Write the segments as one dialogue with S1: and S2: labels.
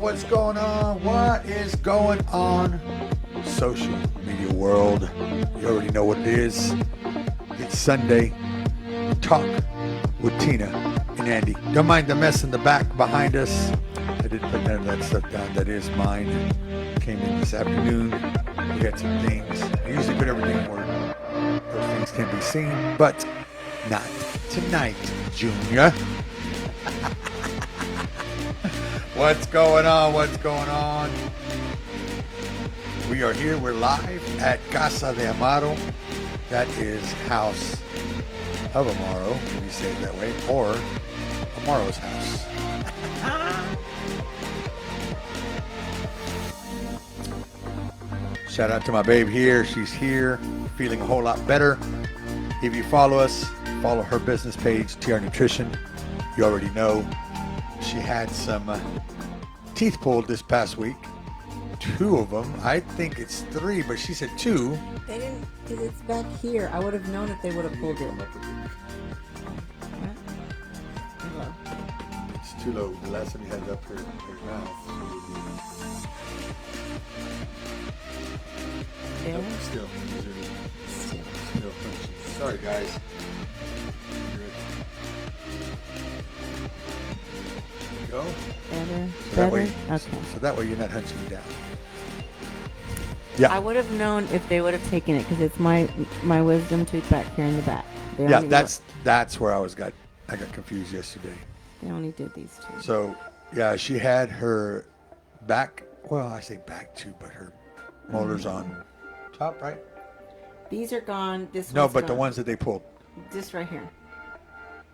S1: What's going on? What is going on? Social media world. You already know what it is. It's Sunday. Talk with Tina and Andy. Don't mind the mess in the back behind us. I didn't put none of that stuff down. That is mine. Came in this afternoon. We got some things. I usually put everything where those things can be seen, but not tonight, Junior. What's going on? What's going on? We are here. We're live at Casa de Amaro. That is House of Amaro, if you say it that way, or Amaro's house. Shout out to my babe here. She's here, feeling a whole lot better. If you follow us, follow her business page, TR Nutrition. You already know she had some teeth pulled this past week. 2 of them. I think it's 3, but she said 2.
S2: They didn't, because it's back here. I would have known if they would have pulled it.
S1: It's too low. The last time you had it up her mouth.
S2: There?
S1: Still. Sorry, guys. Go.
S2: Better. Okay.
S1: So that way you're not hunching me down. Yeah.
S2: I would have known if they would have taken it because it's my wisdom tooth back here in the back.
S1: Yeah, that's where I got confused yesterday.
S2: They only did these 2.
S1: So yeah, she had her back. Well, I say back too, but her molars on top, right?
S2: These are gone. This
S1: No,
S2: one's
S1: but the
S2: gone.
S1: ones that they pulled.
S2: This right here.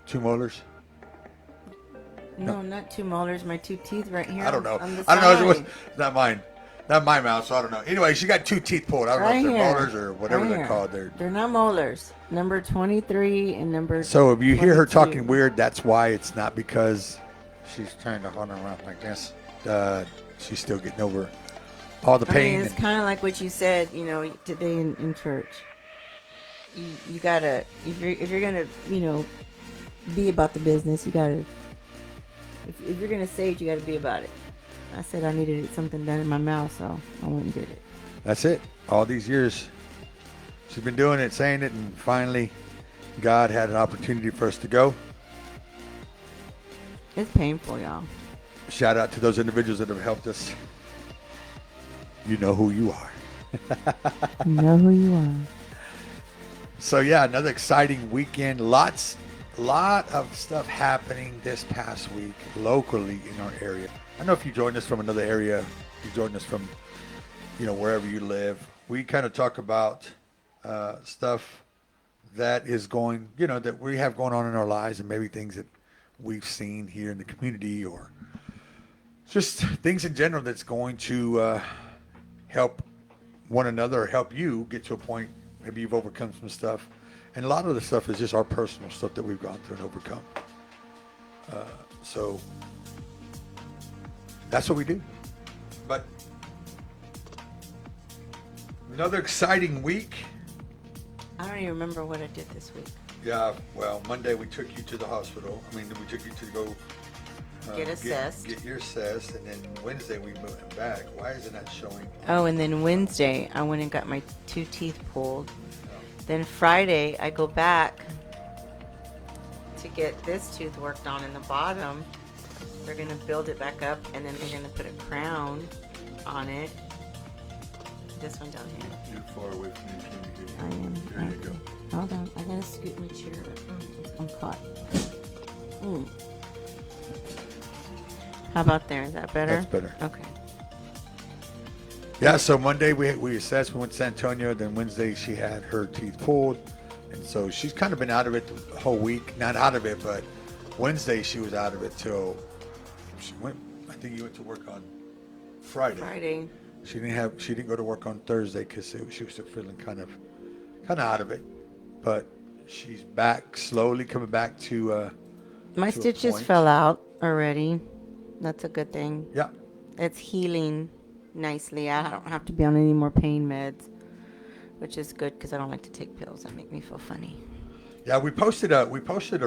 S1: 2 molars.
S2: No, not 2 molars. My 2 teeth right here.
S1: I don't know.
S2: On the
S1: I don't know. It was
S2: side.
S1: not mine. Not my mouth, so I don't know. Anyway, she got 2 teeth pulled. I don't know if they're
S2: Right here.
S1: molars or whatever
S2: Right
S1: they're
S2: here.
S1: called.
S2: They're not molars. Number 23 and number.
S1: So if you hear her
S2: 22.
S1: talking weird, that's why. It's not because she's trying to hold around like this. She's still getting over all the pain.
S2: I mean, it's kind of like what you said, today in church. You gotta, if you're gonna, be about the business, you gotta. If you're gonna say it, you gotta be about it. I said I needed something done in my mouth, so I went and did it.
S1: That's it. All these years, she's been doing it, saying it, and finally, God had an opportunity for us to go.
S2: It's painful, y'all.
S1: Shout out to those individuals that have helped us. You know who you are.
S2: You know who you are.
S1: So yeah, another exciting weekend. Lot of stuff happening this past week locally in our area. I don't know if you joined us from another area, you joined us from, wherever you live. We kind of talk about stuff that is going, that we have going on in our lives, and maybe things that we've seen here in the community, or just things in general that's going to help one another or help you get to a point. Maybe you've overcome some stuff. And a lot of the stuff is just our personal stuff that we've gone through and overcome. So that's what we do. But another exciting week.
S2: I don't even remember what I did this week.
S1: Yeah, well, Monday we took you to the hospital. We took you to go
S2: Get assessed.
S1: Get your assessed, and then Wednesday we moved back. Why is it not showing?
S2: Oh, and then Wednesday I went and got my 2 teeth pulled. Then Friday I go back to get this tooth worked on in the bottom. They're going to build it back up, and then they're going to put a crown on it. This one down here.
S1: You're far away from me.
S2: I am.
S1: There you go.
S2: Hold on. I got to scoot my chair up. I'm caught. How about there? Is that better?
S1: That's better.
S2: Okay.
S1: Yeah, so Monday we assessed, we went to San Antonio, then Wednesday she had her teeth pulled, and so she's kind of been out of it the whole week. Not out of it, but Wednesday she was out of it till she went, I think you went to work on Friday. She didn't go to work on Thursday because she was still feeling kind of out of it, but she's back, slowly coming back to
S2: my
S1: to a
S2: stitches
S1: point.
S2: fell out already. That's a good thing.
S1: Yeah.
S2: It's healing nicely. I don't have to be on any more pain meds, which is good because I don't like to take pills that make me feel funny.
S1: Yeah, we posted a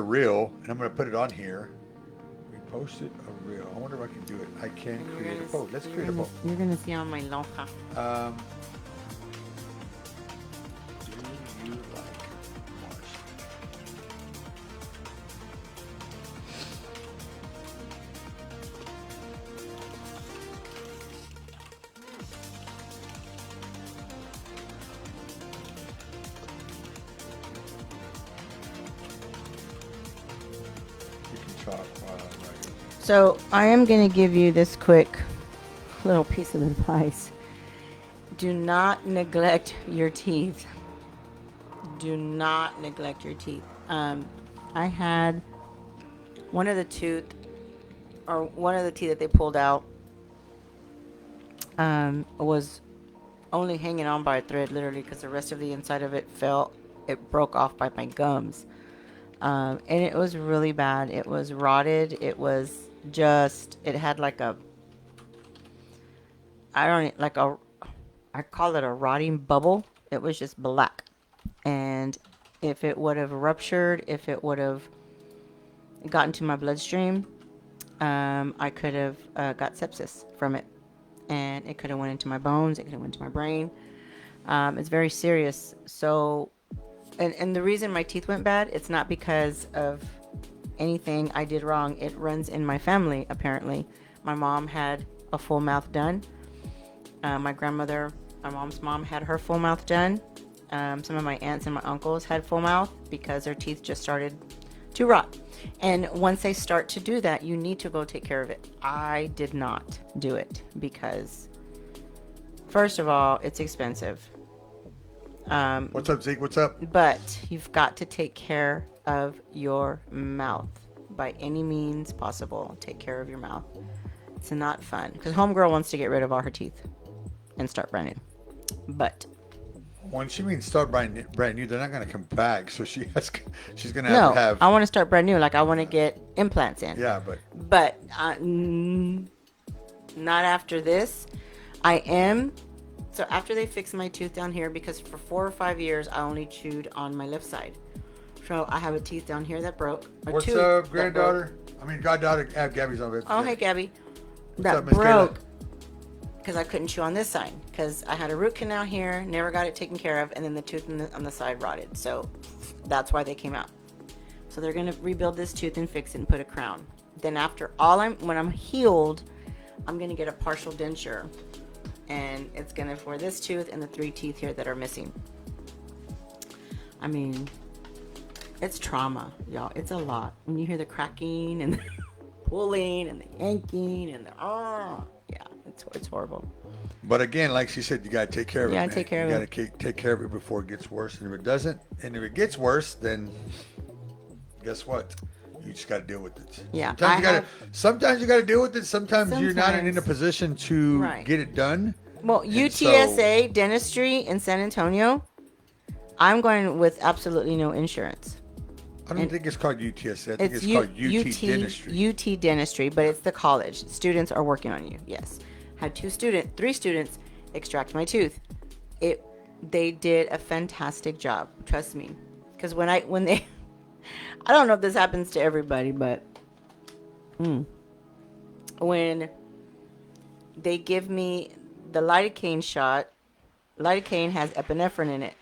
S1: reel, and I'm going to put it on here. We posted a real. I wonder if I can do it. I can
S2: And
S1: create a
S2: you're
S1: poll. Let's
S2: you're
S1: create a
S2: gonna,
S1: poll.
S2: you're gonna see on my lonja.
S1: Um, do you like Martian? You can talk while I'm writing.
S2: So I am gonna give you this quick little piece of advice. Do not neglect your teeth. Do not neglect your teeth. I had one of the one of the teeth that they pulled out was only hanging on by a thread, literally, because the rest of the inside of it fell. It broke off by my gums, and it was really bad. It was rotted. It was just. It had like a. I don't like a. I call it a rotting bubble. It was just black, and if it would have ruptured, if it would have gotten to my bloodstream, I could have got sepsis from it, and it could have went into my bones. It could have went to my brain. It's very serious. So, and the reason my teeth went bad, it's not because of anything I did wrong. It runs in my family. Apparently, my mom had a full mouth done. My grandmother, my mom's mom, had her full mouth done. Some of my aunts and my uncles had full mouth because their teeth just started to rot. And once they start to do that, you need to go take care of it. I did not do it because, first of all, it's expensive.
S1: What's up, Zeke? What's up?
S2: But you've got to take care of your mouth by any means possible. Take care of your mouth. It's not fun because homegirl wants to get rid of all her teeth and start brand new. But
S1: When she means start brand new, they're not going to come back. So she's going to
S2: no,
S1: have to have.
S2: I want to start brand new. Like I want to get implants in.
S1: Yeah, but
S2: But not after this. I am. So after they fix my tooth down here, because for 4 or 5 years I only chewed on my left side. So I have a tooth down here that broke.
S1: what's up, granddaughter? I mean, goddaughter. Gabby's on it.
S2: Oh, hey, Gabby.
S1: What's
S2: That
S1: up, Miss
S2: broke
S1: Kayla?
S2: because I couldn't chew on this side because I had a root canal here, never got it taken care of, and then the tooth on the side rotted. So that's why they came out. So they're gonna rebuild this tooth and fix it and put a crown. Then when I'm healed, I'm gonna get a partial denture, and it's gonna for this tooth and the 3 teeth here that are missing. I mean, it's trauma, y'all. It's a lot when you hear the cracking and the pulling and the yanking and the yeah, it's horrible.
S1: But again, like she said, you got to take care of it.
S2: Yeah,
S1: Man.
S2: take care of
S1: you
S2: it.
S1: You got to take care of it before it gets worse. And if it doesn't, and if it gets worse, then guess what? You just got to deal with it.
S2: Yeah,
S1: Sometimes you got to deal with it. Sometimes you're not in a position to
S2: Right.
S1: get it done.
S2: Well,
S1: And
S2: UTSA dentistry in San Antonio, I'm going with absolutely no insurance.
S1: I don't think it's called UTSA. I think it's
S2: U-
S1: called UT Dentistry.
S2: UT Dentistry, but it's the college. Students are working on you. Yes, had 3 students extract my tooth. They did a fantastic job. Trust me, because when they, I don't know if this happens to everybody, but when they give me the lidocaine shot, lidocaine has epinephrine in it,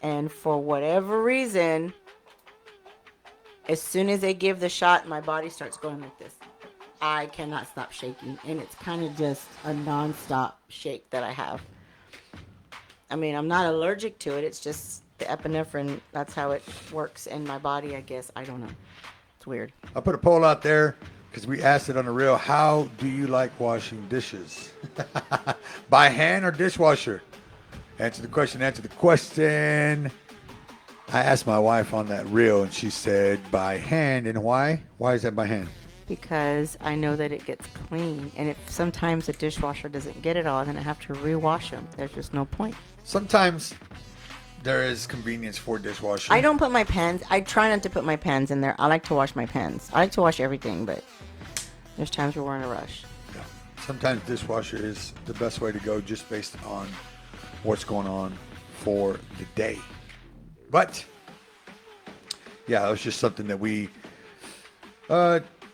S2: and for whatever reason, as soon as they give the shot, my body starts going like this. I cannot stop shaking, and it's kind of just a non-stop shake that I have. I mean, I'm not allergic to it. It's just the epinephrine. That's how it works in my body, I guess. I don't know. It's weird.
S1: I put a poll out there because we asked it on the reel. How do you like washing dishes? By hand or dishwasher? Answer the question. I asked my wife on that reel, and she said by hand. And why? Why is that by hand?
S2: Because I know that it gets clean. And if sometimes the dishwasher doesn't get it all, then I have to rewash them. There's just no point.
S1: Sometimes there is convenience for dishwasher.
S2: I don't put my pans. I try not to put my pans in there. I like to wash my pans. I like to wash everything, but there's times where we're in a rush.
S1: Yeah. Sometimes dishwasher is the best way to go just based on what's going on for the day. But yeah, it was just something that we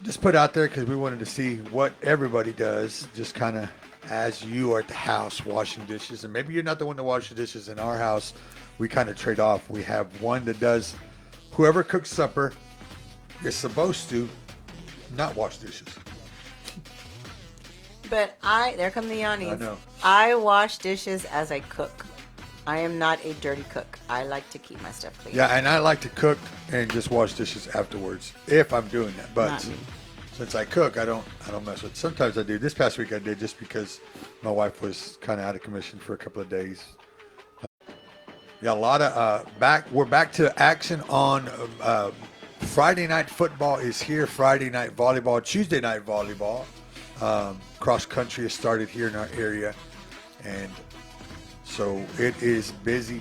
S1: just put out there because we wanted to see what everybody does, just kind of as you are at the house washing dishes. And maybe you're not the one to wash the dishes in our house. We kind of trade off. We have one that does, whoever cooks supper is supposed to not wash dishes.
S2: But there come the yawning.
S1: I know.
S2: I wash dishes as I cook. I am not a dirty cook. I like to keep my stuff clean.
S1: Yeah, and I like to cook and just wash dishes afterwards if I'm doing that. But
S2: Not me.
S1: since I cook, I don't mess with it. Sometimes I do. This past week I did just because my wife was kind of out of commission for a couple of days. Yeah, a lot of we're back to action on Friday night football is here. Friday night volleyball, Tuesday night volleyball. Cross country has started here in our area, and so it is busy.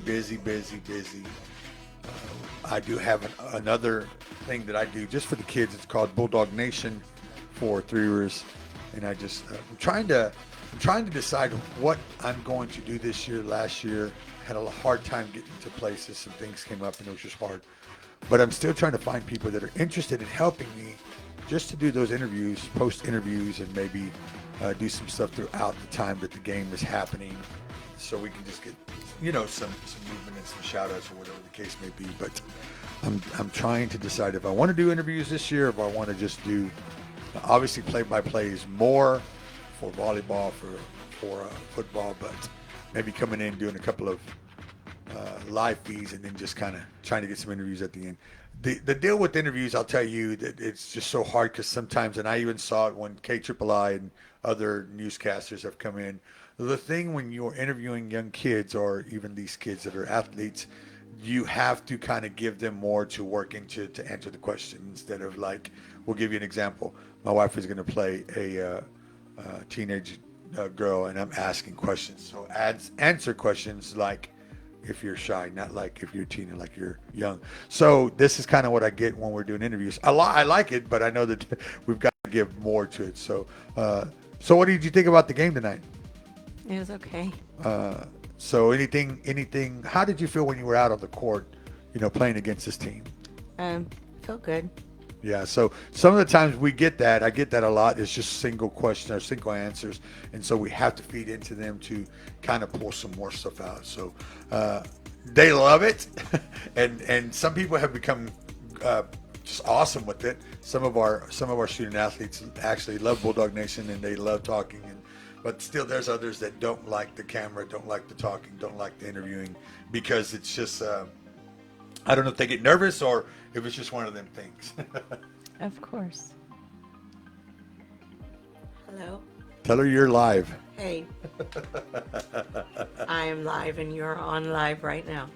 S1: I do have another thing that I do just for the kids. It's called Bulldog Nation for 3-years, and I just I'm trying to decide what I'm going to do this year. Last year had a hard time getting to places. Some things came up and it was just hard. But I'm still trying to find people that are interested in helping me just to do those interviews, post interviews, and maybe do some stuff throughout the time that the game is happening, so we can just get, some movement and some shout outs or whatever the case may be. But I'm trying to decide if I want to do interviews this year, or if I want to just do, obviously play-by-plays more for volleyball, for football, but maybe coming in doing a couple of live feeds and then just kind of trying to get some interviews at the end. The deal with interviews, I'll tell you that it's just so hard because sometimes, and I even saw it when KIII and other newscasters have come in, the thing when you're interviewing young kids or even these kids that are athletes, you have to kind of give them more to work into to answer the question instead of like, we'll give you an example. My wife is going to play a teenage girl, and I'm asking questions. So answer questions like if you're shy, not like if you're a teen, like you're young. So this is kind of what I get when we're doing interviews. I like it, but I know that we've got to give more to it. So, so what did you think about the game tonight?
S2: It was okay.
S1: So anything, how did you feel when you were out on the court, playing against this team?
S2: Felt good.
S1: Yeah, so some of the times we get that, I get that a lot, it's just single questions or single answers, and so we have to feed into them to kind of pull some more stuff out. So they love it, and some people have become just awesome with it. Some of our student athletes actually love Bulldog Nation, and they love talking, but still there's others that don't like the camera, don't like the talking, don't like the interviewing, because it's just I don't know if they get nervous or if it's just one of them things.
S2: Of course. Hello?
S1: Tell her you're live.
S2: Hey. I am live and you're on live right now.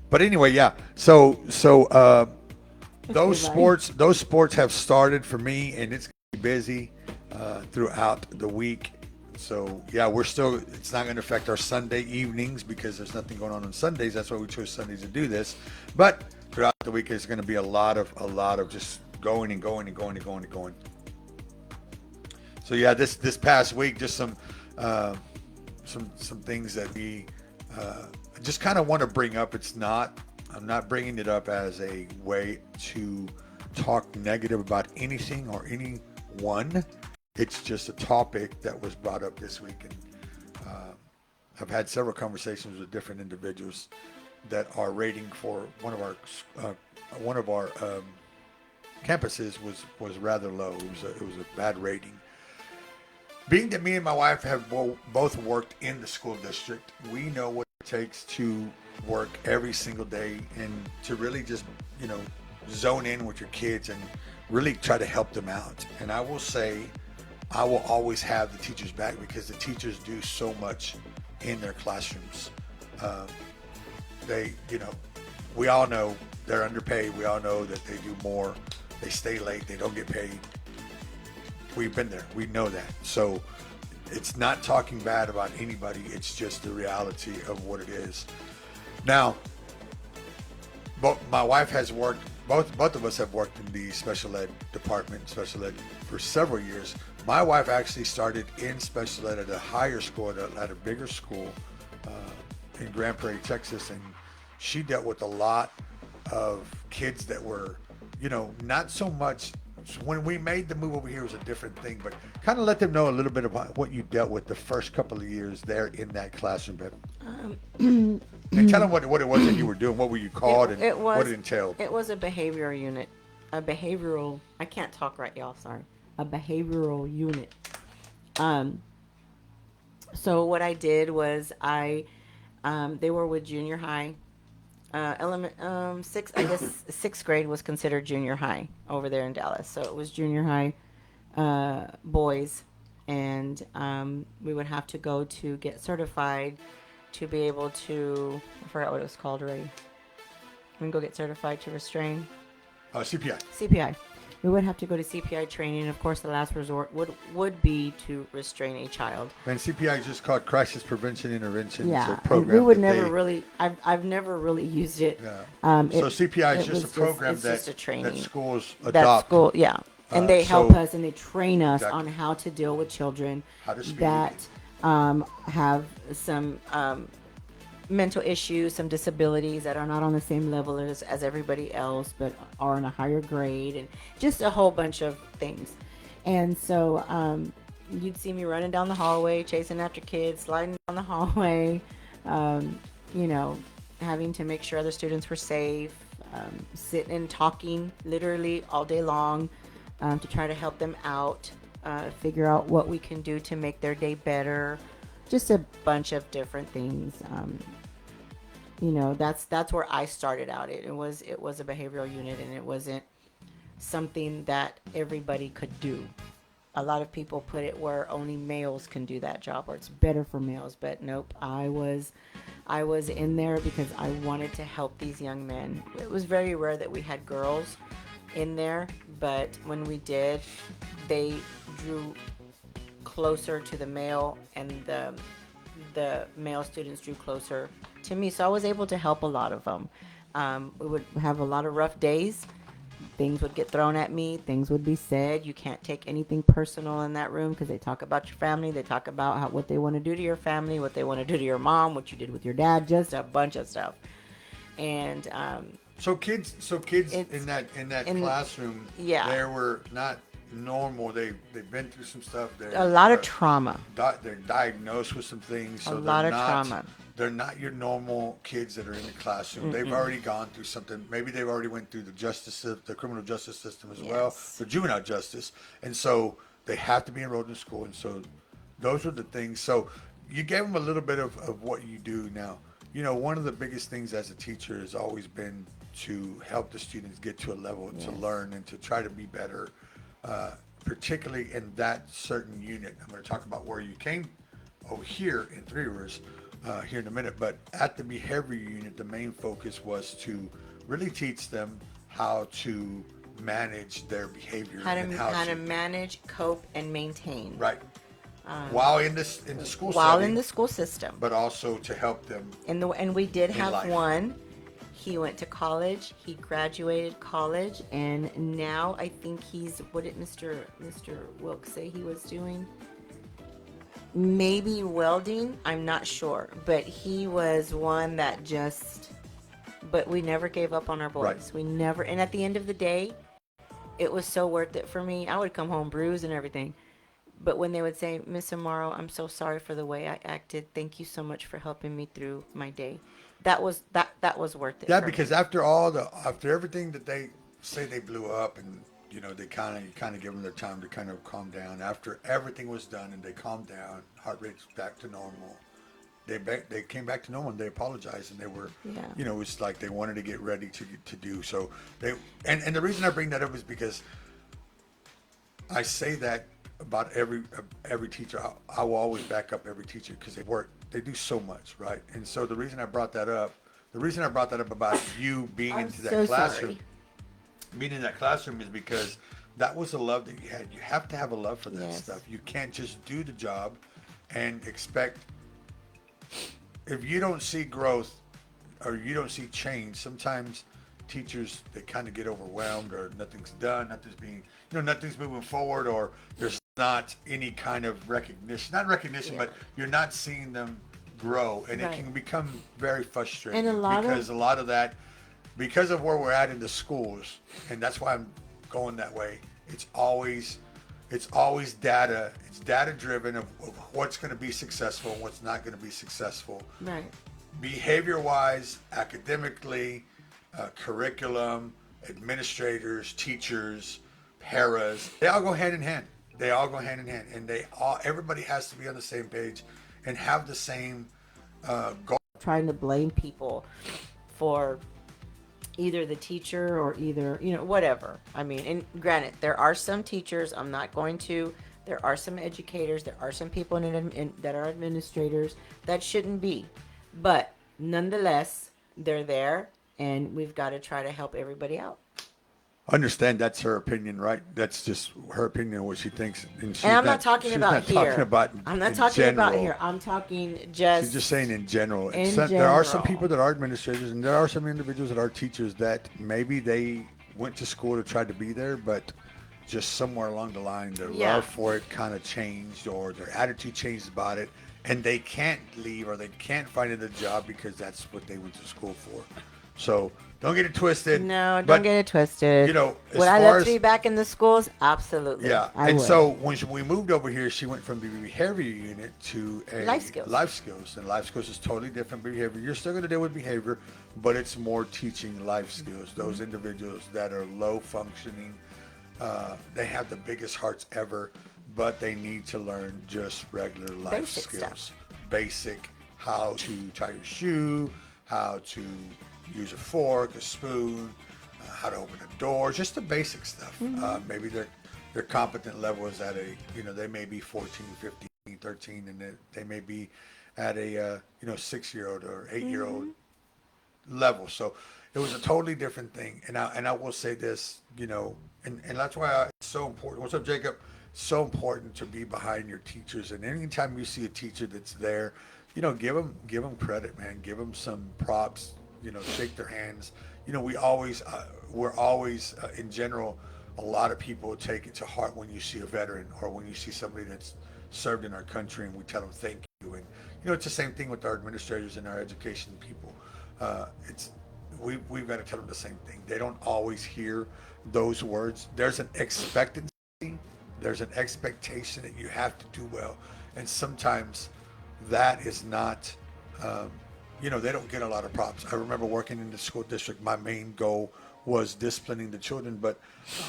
S1: But anyway, yeah. So those sports have started for me, and it's gonna be busy throughout the week. So yeah, it's not going to affect our Sunday evenings because there's nothing going on Sundays. That's why we chose Sundays to do this. But throughout the week, there's going to be a lot of just going and going and going and going and going. So yeah, this past week, just some things that we just kind of want to bring up. I'm not bringing it up as a way to talk negative about anything or anyone. It's just a topic that was brought up this week, and I've had several conversations with different individuals that our rating for one of our campuses was rather low. It was a bad rating. Being that me and my wife have both worked in the school district, we know what it takes to work every single day and to really just zone in with your kids and really try to help them out. And I will say, I will always have the teachers back because the teachers do so much in their classrooms. We all know they're underpaid. We all know that they do more. They stay late. They don't get paid. We've been there. We know that. So it's not talking bad about anybody. It's just the reality of what it is. Now, my wife has worked, both of us have worked in the special ed department, special ed, for several years. My wife actually started in special ed at a higher school, at a bigger school in Grand Prairie, Texas, and she dealt with a lot of kids that were, not so much. When we made the move over here, it was a different thing, but kind of let them know a little bit about what you dealt with the first couple of years there in that classroom, babe. And tell them what it was that you were doing. What were you called, and what it entailed.
S2: It was a behavioral unit, a behavioral. I can't talk right, y'all. Sorry, a behavioral unit. Um, so what I did was they were with junior high, I guess sixth grade was considered junior high over there in Dallas. So it was junior high, boys, and we would have to go to get certified to be able to. I forgot what it was called already. We can go get certified to restrain.
S1: CPI.
S2: CPI. We would have to go to CPI training. Of course, the last resort would be to restrain a child.
S1: And CPI is just called Crisis Prevention Intervention.
S2: Yeah,
S1: program.
S2: we would never really. I've never really used it.
S1: Yeah. So CPI is just a program
S2: just a training
S1: that schools adopt.
S2: That school, yeah, and they help us and they train us
S1: exactly.
S2: on how to deal with children
S1: How to speak.
S2: that have some mental issues, some disabilities that are not on the same level as everybody else, but are in a higher grade, and just a whole bunch of things. And so you'd see me running down the hallway, chasing after kids, sliding down the hallway, having to make sure other students were safe, sitting and talking literally all day long to try to help them out, figure out what we can do to make their day better. Just a bunch of different things. That's where I started out. It was a behavioral unit, and it wasn't something that everybody could do. A lot of people put it where only males can do that job, or it's better for males. But nope, I was in there because I wanted to help these young men. It was very rare that we had girls in there, but when we did, they drew closer to the male, and the male students drew closer to me, so I was able to help a lot of them. We would have a lot of rough days. Things would get thrown at me. Things would be said. You can't take anything personal in that room because they talk about your family. They talk about what they want to do to your family, what they want to do to your mom, what you did with your dad, just a bunch of stuff. And
S1: so kids in that classroom,
S2: yeah,
S1: they were not normal. They've been through some stuff.
S2: A lot of trauma.
S1: They're diagnosed with some things. So
S2: a lot of trauma.
S1: They're not your normal kids that are in the classroom. Mm-mm. They've already gone through something. Maybe they've already went through the criminal justice system as well, the juvenile justice, and so they have to be enrolled in school. And so those are the things. So you gave them a little bit of what you do now. One of the biggest things as a teacher has always been to help the students get to a level to learn and to try to be better. Particularly in that certain unit. I'm going to talk about where you came over here in Three Rivers here in a minute, but at the behavior unit, the main focus was to really teach them how to manage their behavior.
S2: How to manage, cope, and maintain.
S1: Right. While in the school
S2: while
S1: setting,
S2: in the school system.
S1: But also to help them.
S2: And we did have
S1: life.
S2: one. He went to college. He graduated college, and now I think what did Mr. Wilkes say he was doing? Maybe welding. I'm not sure, but he was one that but we never gave up on our boys.
S1: Right.
S2: We never. And at the end of the day, it was so worth it for me. I would come home bruised and everything. But when they would say, Miss Amaro, I'm so sorry for the way I acted. Thank you so much for helping me through my day. That was worth it.
S1: Yeah, because after everything that they say they blew up, and they kind of give them their time to kind of calm down. After everything was done and they calmed down, heart rate's back to normal. They came back to normal and they apologized, and they were, it was like they wanted to get ready to do so. And the reason I bring that up is because I say that about every teacher. I will always back up every teacher because they do so much, right? And so the reason I brought that up about you being into that classroom, being in that classroom, is because that was a love that you had. You have to have a love for that stuff. You can't just do the job and expect. If you don't see growth or you don't see change, sometimes teachers, they kind of get overwhelmed, or nothing's done, nothing's moving forward, or there's not any kind of recognition, but you're not seeing them grow, and it
S2: Right.
S1: can become very frustrating
S2: And a lot
S1: because
S2: of
S1: a lot of that, because of where we're at in the schools, and that's why I'm going that way. It's always, it's always data. It's data driven of what's going to be successful and what's not going to be successful,
S2: right.
S1: behavior wise, academically, curriculum, administrators, teachers, paras. They all go hand in hand. They all go hand in hand, and they all everybody has to be on the same page and have the same goal.
S2: Trying to blame people for either the teacher or either, whatever. I mean, and granted, there are some teachers, I'm not going to, there are some educators, there are some people that are administrators that shouldn't be. But nonetheless, they're there, and we've got to try to help everybody out.
S1: Understand that's her opinion, right? That's just her opinion, what she thinks, and
S2: And I'm not talking
S1: she's
S2: about
S1: not
S2: here.
S1: talking about
S2: I'm not
S1: in
S2: talking about
S1: general.
S2: here. I'm talking
S1: She's just saying in general.
S2: in
S1: There are some
S2: general.
S1: people that are administrators, and there are some individuals that are teachers that maybe they went to school to try to be there, but just somewhere along the line, their
S2: Yeah.
S1: love for it kind of changed, or their attitude changed about it, and they can't leave or they can't find another job because that's what they went to school for. So don't get it twisted.
S2: No, don't
S1: But
S2: get it twisted.
S1: you know, as
S2: Would I
S1: far
S2: love
S1: as
S2: to be back in the schools? Absolutely.
S1: yeah,
S2: I
S1: and
S2: would.
S1: so when we moved over here, she went from the behavior unit to a
S2: Life skills.
S1: Life skills, and life skills is totally different behavior. You're still going to deal with behavior, but it's more teaching life skills. Those
S2: Mm-hmm.
S1: individuals that are low functioning, they have the biggest hearts ever, but they need to learn just regular life
S2: Basic
S1: skills,
S2: stuff.
S1: basic how to tie your shoe, how to use a fork, a spoon, how to open a door, just the basic stuff. Maybe their competent level is at a, they may be 14, 15, 13, and they may be at a, 6-year-old or 8-year-old level. So it was a totally different thing. And I will say this, and that's why it's so important. What's up, Jacob? So important to be behind your teachers. And anytime you see a teacher that's there, give them credit, man. Give them some props. Shake their hands. We're always in general. A lot of people take it to heart when you see a veteran or when you see somebody that's served in our country, and we tell them thank you. And it's the same thing with our administrators and our education people. It's we've got to tell them the same thing. They don't always hear those words. There's an expectancy. There's an expectation that you have to do well, and sometimes that is not. They don't get a lot of props. I remember working in the school district. My main goal was disciplining the children, but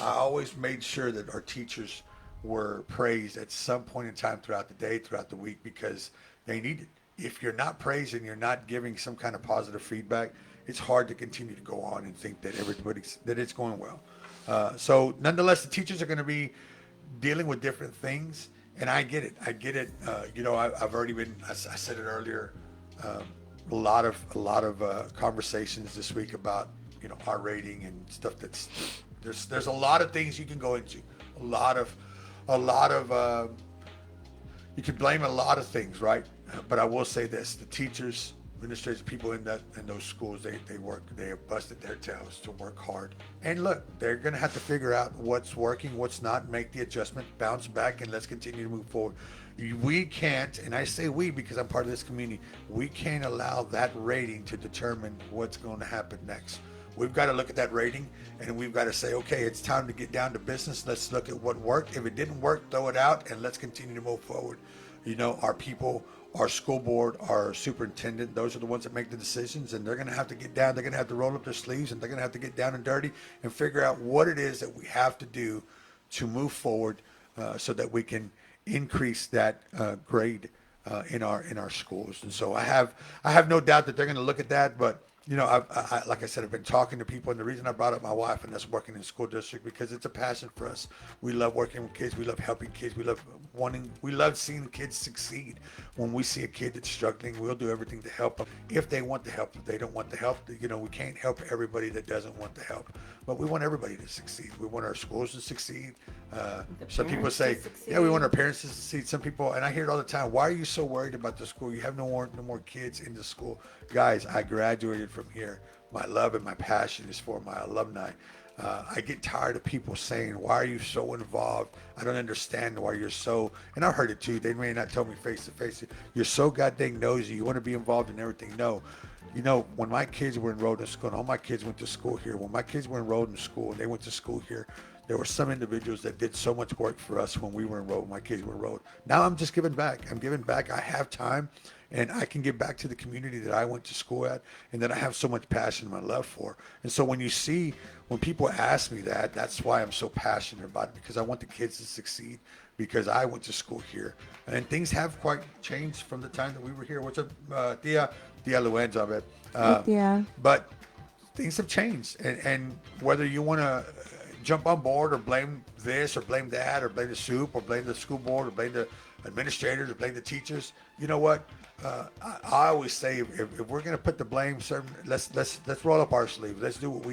S1: I always made sure that our teachers were praised at some point in time throughout the day, throughout the week, because they need it. If you're not praised and you're not giving some kind of positive feedback, it's hard to continue to go on and think that that it's going well. So nonetheless, the teachers are going to be dealing with different things, and I get it. I get it. I've already been. I said it earlier. A lot of conversations this week about our rating and stuff. There's a lot of things you can go into. A lot of you can blame a lot of things, right? But I will say this: the teachers, administrators, people in those schools, they have busted their tails to work hard. And look, they're going to have to figure out what's working, what's not, make the adjustment, bounce back, and let's continue to move forward. We can't, and I say we because I'm part of this community, we can't allow that rating to determine what's going to happen next. We've got to look at that rating and we've got to say, okay, it's time to get down to business. Let's look at what worked. If it didn't work, throw it out and let's continue to move forward. Our people, our school board, our superintendent, those are the ones that make the decisions, and they're going to have to get down. They're going to have to roll up their sleeves, and they're going to have to get down and dirty and figure out what it is that we have to do to move forward so that we can increase that grade in our schools. And so I have no doubt that they're going to look at that. But I like I said, I've been talking to people, and the reason I brought up my wife, and that's working in the school district, because it's a passion for us. We love working with kids. We love helping kids. We love seeing kids succeed. When we see a kid that's struggling, we'll do everything to help them if they want the help. If they don't want the help, we can't help everybody that doesn't want the help. But we want everybody to succeed. We want our schools to succeed. Some people
S2: parents
S1: say,
S2: to
S1: yeah, we want
S2: succeed.
S1: our parents to succeed. Some people, and I hear it all the time, why are you so worried about the school? You have no more kids in the school. Guys, I graduated from here. My love and my passion is for my alumni. I get tired of people saying, "Why are you so involved? I don't understand why you're so." And I've heard it too. They may not tell me face to face. You're so goddamn nosy. You want to be involved in everything. No, you know, when my kids were enrolled in school, and all my kids went to school here. When my kids were enrolled in school, and they went to school here, there were some individuals that did so much work for us when we were enrolled. My kids were enrolled. Now I'm just giving back. I'm giving back. I have time, and I can give back to the community that I went to school at, and that I have so much passion and my love for. And so when you see, when people ask me that, that's why I'm so passionate about it, because I want the kids to succeed, because I went to school here, and things have quite changed from the time that we were here. What's up, Tia Luenza, man?
S3: Yeah.
S1: But things have changed, and whether you want to jump on board or blame this or blame that or blame the soup or blame the school board or blame the administrators or blame the teachers, you know what? I always say if we're going to put the blame, let's roll up our sleeves. Let's do what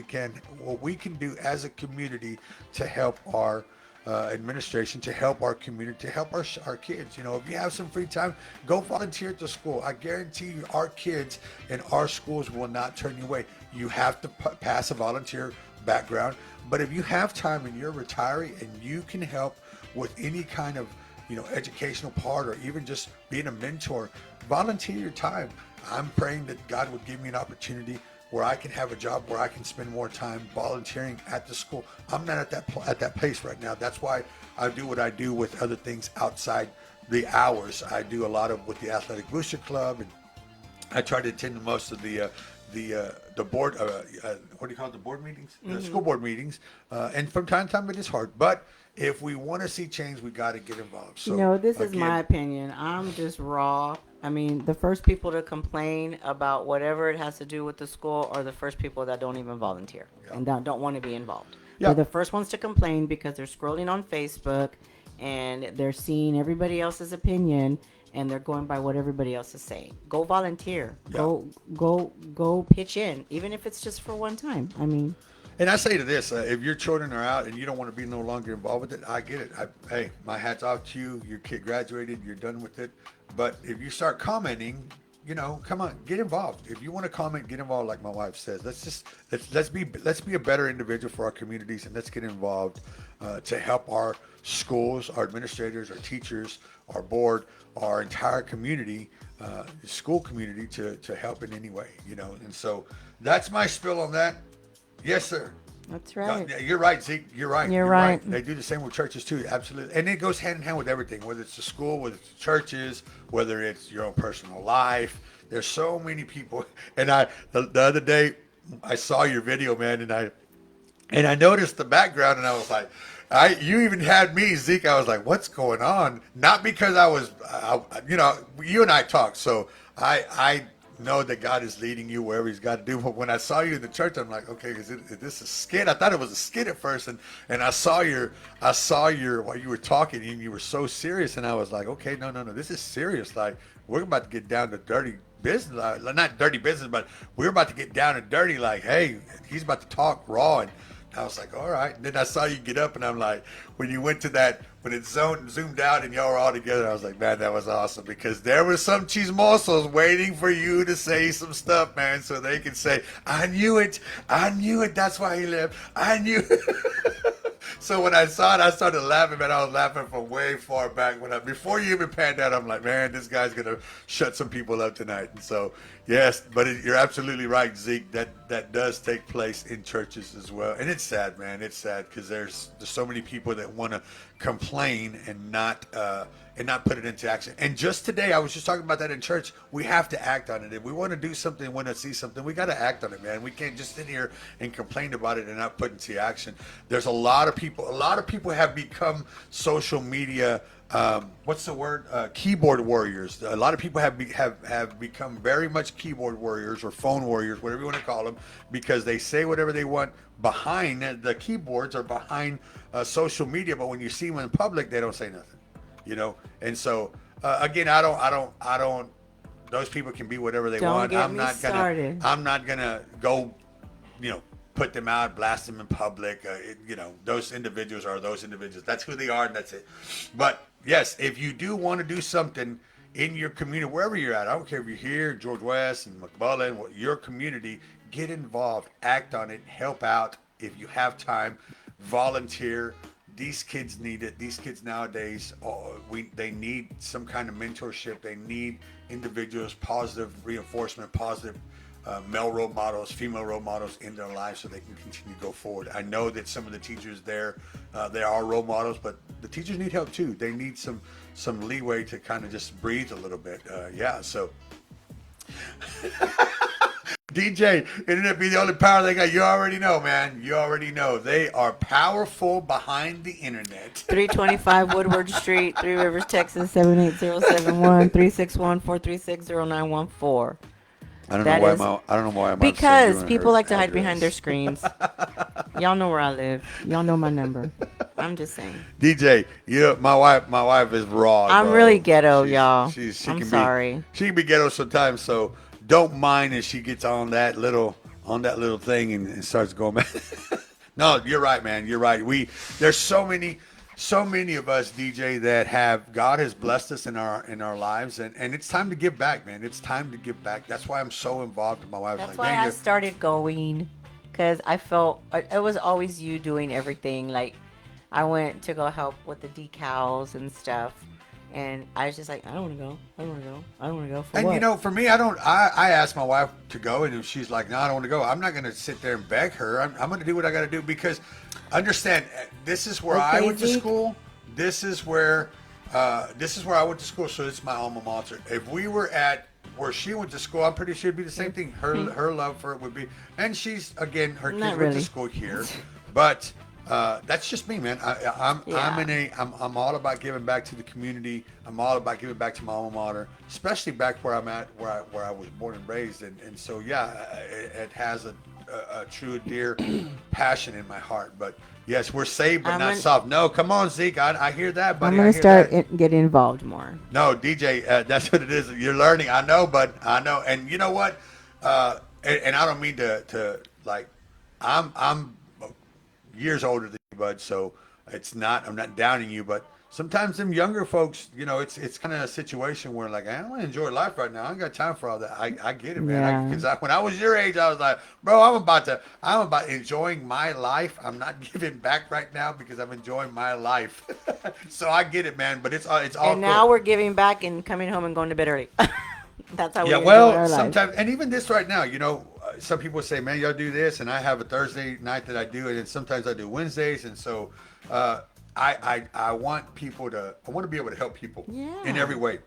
S1: we can do as a community to help our administration, to help our community, to help our kids. You know, if you have some free time, go volunteer at the school. I guarantee you, our kids in our schools will not turn you away. You have to pass a volunteer background, but if you have time and you're a retiree and you can help with any kind of, you know, educational part or even just being a mentor, volunteer your time. I'm praying that God would give me an opportunity where I can have a job where I can spend more time volunteering at the school. I'm not at that place right now. That's why I do what I do with other things outside the hours. I do a lot of with the Athletic Booster Club, and I try to attend most of the board, what do you call it, the board meetings, the school board meetings, and from time to time it is hard. But if we want to see change, we got to get involved. So
S2: No, this is
S1: again,
S2: my opinion. I'm just raw. I mean, the first people to complain about whatever it has to do with the school are the first people that don't even volunteer and don't want to be involved.
S1: Yeah.
S2: They're the first ones to complain because they're scrolling on Facebook and they're seeing everybody else's opinion and they're going by what everybody else is saying. Go volunteer.
S1: Yeah.
S2: Go pitch in, even if it's just for one time. I mean,
S1: And I say to this, if your children are out and you don't want to be no longer involved with it, I get it. Hey, my hat's off to you. Your kid graduated. You're done with it. But if you start commenting, you know, come on, get involved. If you want to comment, get involved. Like my wife says, let's be a better individual for our communities, and let's get involved to help our schools, our administrators, our teachers, our board, our entire community, school community, to help in any way. You know, and so that's my spill on that. Yes, sir.
S2: that's right.
S1: You're right, Zeke. You're right.
S3: You're right.
S1: They do the same with churches too. Absolutely. And it goes hand in hand with everything, whether it's the school, whether it's the churches, whether it's your own personal life. There's so many people. And the other day, I saw your video, man, and I noticed the background, and I was like, you even had me, Zeke. I was like, what's going on? Not because you know, you and I talked, so I know that God is leading you wherever He's got to do. But when I saw you in the church, I'm like, okay, is this a skit? I thought it was a skit at first, and I saw your while you were talking, and you were so serious, and I was like, okay, no, this is serious. Like, we're about to get down to dirty business, not dirty business, but we're about to get down and dirty. Like, hey, he's about to talk raw, and I was like, all right. And then I saw you get up, and I'm like, when you went to that, when it zoomed out and y'all were all together, I was like, man, that was awesome, because there were some chismosos waiting for you to say some stuff, man, so they can say, I knew it, that's why he left, I knew it. So when I saw it, I started laughing, man. I was laughing from way far back before you even panned out. I'm like, man, this guy's gonna shut some people up tonight. And so, yes, but you're absolutely right, Zeke. That does take place in churches as well, and it's sad, man. It's sad because there's so many people that want to complain and not put it into action. And just today, I was just talking about that in church. We have to act on it. If we want to do something, want to see something, we got to act on it, man. We can't just sit here and complain about it and not put it into action. There's a lot of people have become social media, what's the word? Keyboard warriors. A lot of people have become very much keyboard warriors or phone warriors, whatever you want to call them, because they say whatever they want behind the keyboards or behind social media, but when you see them in public, they don't say nothing. You know, and so again, I don't. Those people can be whatever they want. I'm not gonna go, you know, put them out, blast them in public. You know, those individuals are those individuals. That's who they are, and that's it. But yes, if you do want to do something in your community, wherever you're at, I don't care if you're here, George West and McMullen, your community, get involved, act on it, help out. if you have time, volunteer. These kids need it. These kids nowadays, they need some kind of mentorship. They need individuals, positive reinforcement, positive male role models, female role models in their lives, so they can continue to go forward. I know that some of the teachers there, they are role models, but the teachers need help too. They need some leeway to kind of just breathe a little bit. Yeah, so DJ, internet be the only power they got. You already know, man. You already know. They are powerful behind the internet.
S2: 325 Woodward Street, Three Rivers, Texas, 78071 361 436 0914.
S1: I don't know
S2: That
S1: why
S2: is
S1: I don't know why I'm
S2: because people like to hide behind their screens. Y'all know where I live. Y'all know my number. I'm just saying.
S1: DJ, my wife is raw.
S2: I'm
S1: bro.
S2: really ghetto, y'all.
S1: She
S2: I'm
S1: can
S2: sorry.
S1: She can be ghetto sometimes, so don't mind if she gets on that little thing and starts going back. No, you're right, man. You're right. There's so many of us, DJ, that have God has blessed us in our lives, and it's time to give back, man. It's time to give back. That's why I'm so involved with my wife.
S2: That's
S1: like,
S2: why
S1: man,
S2: I started going, because I felt it was always you doing everything. Like, I went to go help with the decals and stuff, and I was just like, I don't want to go. I don't want to go. I don't want to go. For
S1: and
S2: what?
S1: for me, I asked my wife to go, and if she's like, no, I don't want to go, I'm not going to sit there and beg her. I'm going to do what I got to do, because understand, this is where I went to
S2: Zeke.
S1: school. This is where I went to school. So it's my alma mater. If we were at where she went to school, I'm pretty sure it'd be the same thing. Her love for it would be, and she's, again, her kids
S2: Not
S1: went to
S2: really.
S1: school here, but that's just me, man. I'm all about giving back to the community. I'm all about giving back to my alma mater, especially back where I'm at, where I was born and raised, and so yeah, it has a true dear passion in my heart. But yes, we're saved but not soft. No, come on, Zeke. I hear that, buddy.
S2: I'm
S1: I
S2: gonna
S1: hear
S2: start
S1: that.
S2: getting involved more.
S1: No, DJ, that's what it is. You're learning. I know, but I know. And you know what? And I don't mean to like, I'm years older than you, bud. So I'm not downing you, but sometimes them younger folks, it's kind of a situation where like, I don't want to enjoy life right now. I ain't got time for all that. I get it, man.
S2: Yeah.
S1: Because when I was your age, I was like, bro, I'm about enjoying my life. I'm not giving back right now because I'm enjoying my life. So I get it, man. But it's all
S2: And now we're giving back and coming home and going to bed early. That's how we
S1: yeah,
S2: enjoy
S1: well,
S2: our life.
S1: sometimes, and even this right now, some people say, man, y'all do this, and I have a Thursday night that I do it, and sometimes I do Wednesdays, and so I want I want to be able to help people in every way.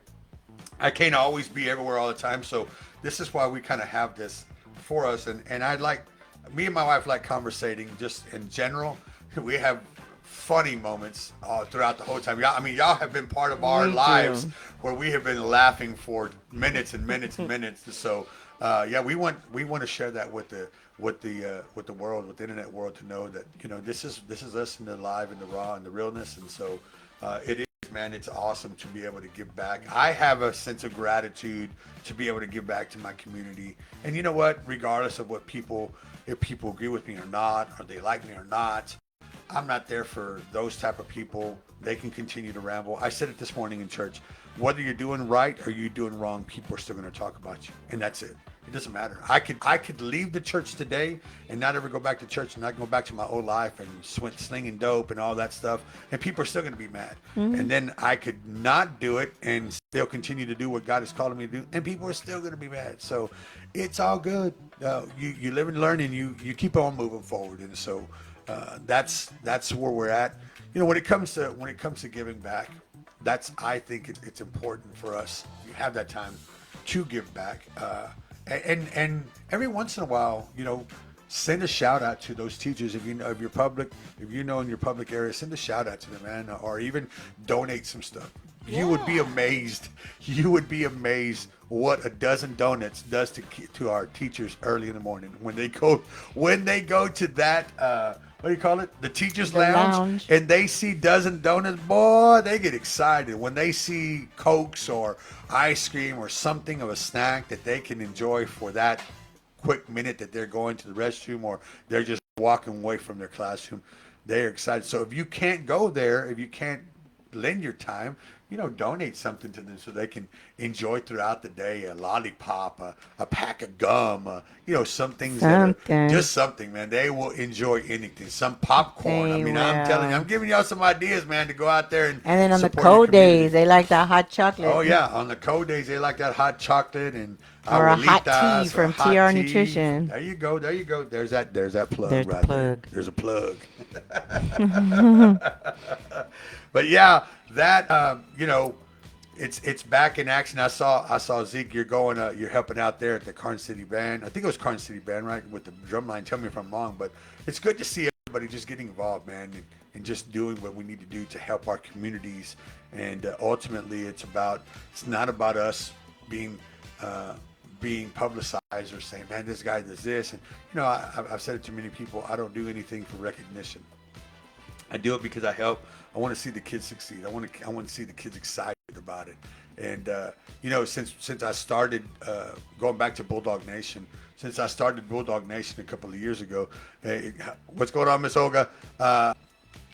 S1: I can't always be everywhere all the time, so this is why we kind of have this for us, and me and my wife like conversating just in general. We have funny moments throughout the whole time. Y'all have been part of our
S2: Me
S1: lives
S2: too.
S1: where we have been laughing for minutes and minutes and minutes. So yeah, we want to share that with the world, with the internet world, to know that this is us in the live and the raw and the realness. And so it is, man. It's awesome to be able to give back. I have a sense of gratitude to be able to give back to my community. And you know what? Regardless of if people agree with me or not, or they like me or not, I'm not there for those type of people. They can continue to ramble. I said it this morning in church. Whether you're doing right or you're doing wrong, people are still going to talk about you, and that's it. It doesn't matter. I could leave the church today and not ever go back to church and not go back to my old life and slinging dope and all that stuff, and people are still going to be mad.
S2: Mm-hmm.
S1: And then I could not do it and still continue to do what God is calling me to do, and people are still going to be mad. So it's all good. You live and learn, and you keep on moving forward. And so that's where we're at. When it comes to giving back, I think it's important for us. You have that time to give back, and every once in a while, send a shout out to those teachers. If you know in your public area, send a shout out to them, man, or even donate some stuff. You would be amazed. You would be amazed what a dozen donuts does to our teachers early in the morning when they go to that what do you call it? The teachers lounge, and they see dozen donuts. Boy, they get excited when they see Cokes or ice cream or something of a snack that they can enjoy for that quick minute that they're going to the restroom or they're just walking away from their classroom. They're excited. So if you can't go there, if you can't lend your time, donate something to them so they can enjoy throughout the day a lollipop, a pack of gum, some things that are
S2: Something.
S1: just something, man. They will enjoy anything. Some popcorn. I
S2: They
S1: mean, I'm telling you, I'm
S2: will.
S1: giving y'all some ideas, man, to go out there and
S2: And then on the
S1: support your
S2: cold days,
S1: community.
S2: they like that hot
S1: Oh
S2: chocolate
S1: yeah, on the cold days they like that hot chocolate and
S2: or a hot tea
S1: abuelitas or
S2: from
S1: hot
S2: TR
S1: tea.
S2: Nutrition.
S1: There you go, there you go. There's that plug
S2: There's the
S1: right there.
S2: plug.
S1: There's a plug. But yeah, that it's back in action. I saw Zeke. You're helping out there at the Carn City Band. I think it was Carn City Band, right, with the drum line. Tell me if I'm wrong, but it's good to see everybody just getting involved, man, and just doing what we need to do to help our communities. And ultimately, it's not about us being being publicized or saying, man, this guy does this. And I've said it to many people. I don't do anything for recognition. I do it because I want to see the kids succeed. I want to see the kids excited about it. And since I started going back to Bulldog Nation, since I started Bulldog Nation a couple of years ago, what's going on, Miss Olga?
S2: Hi,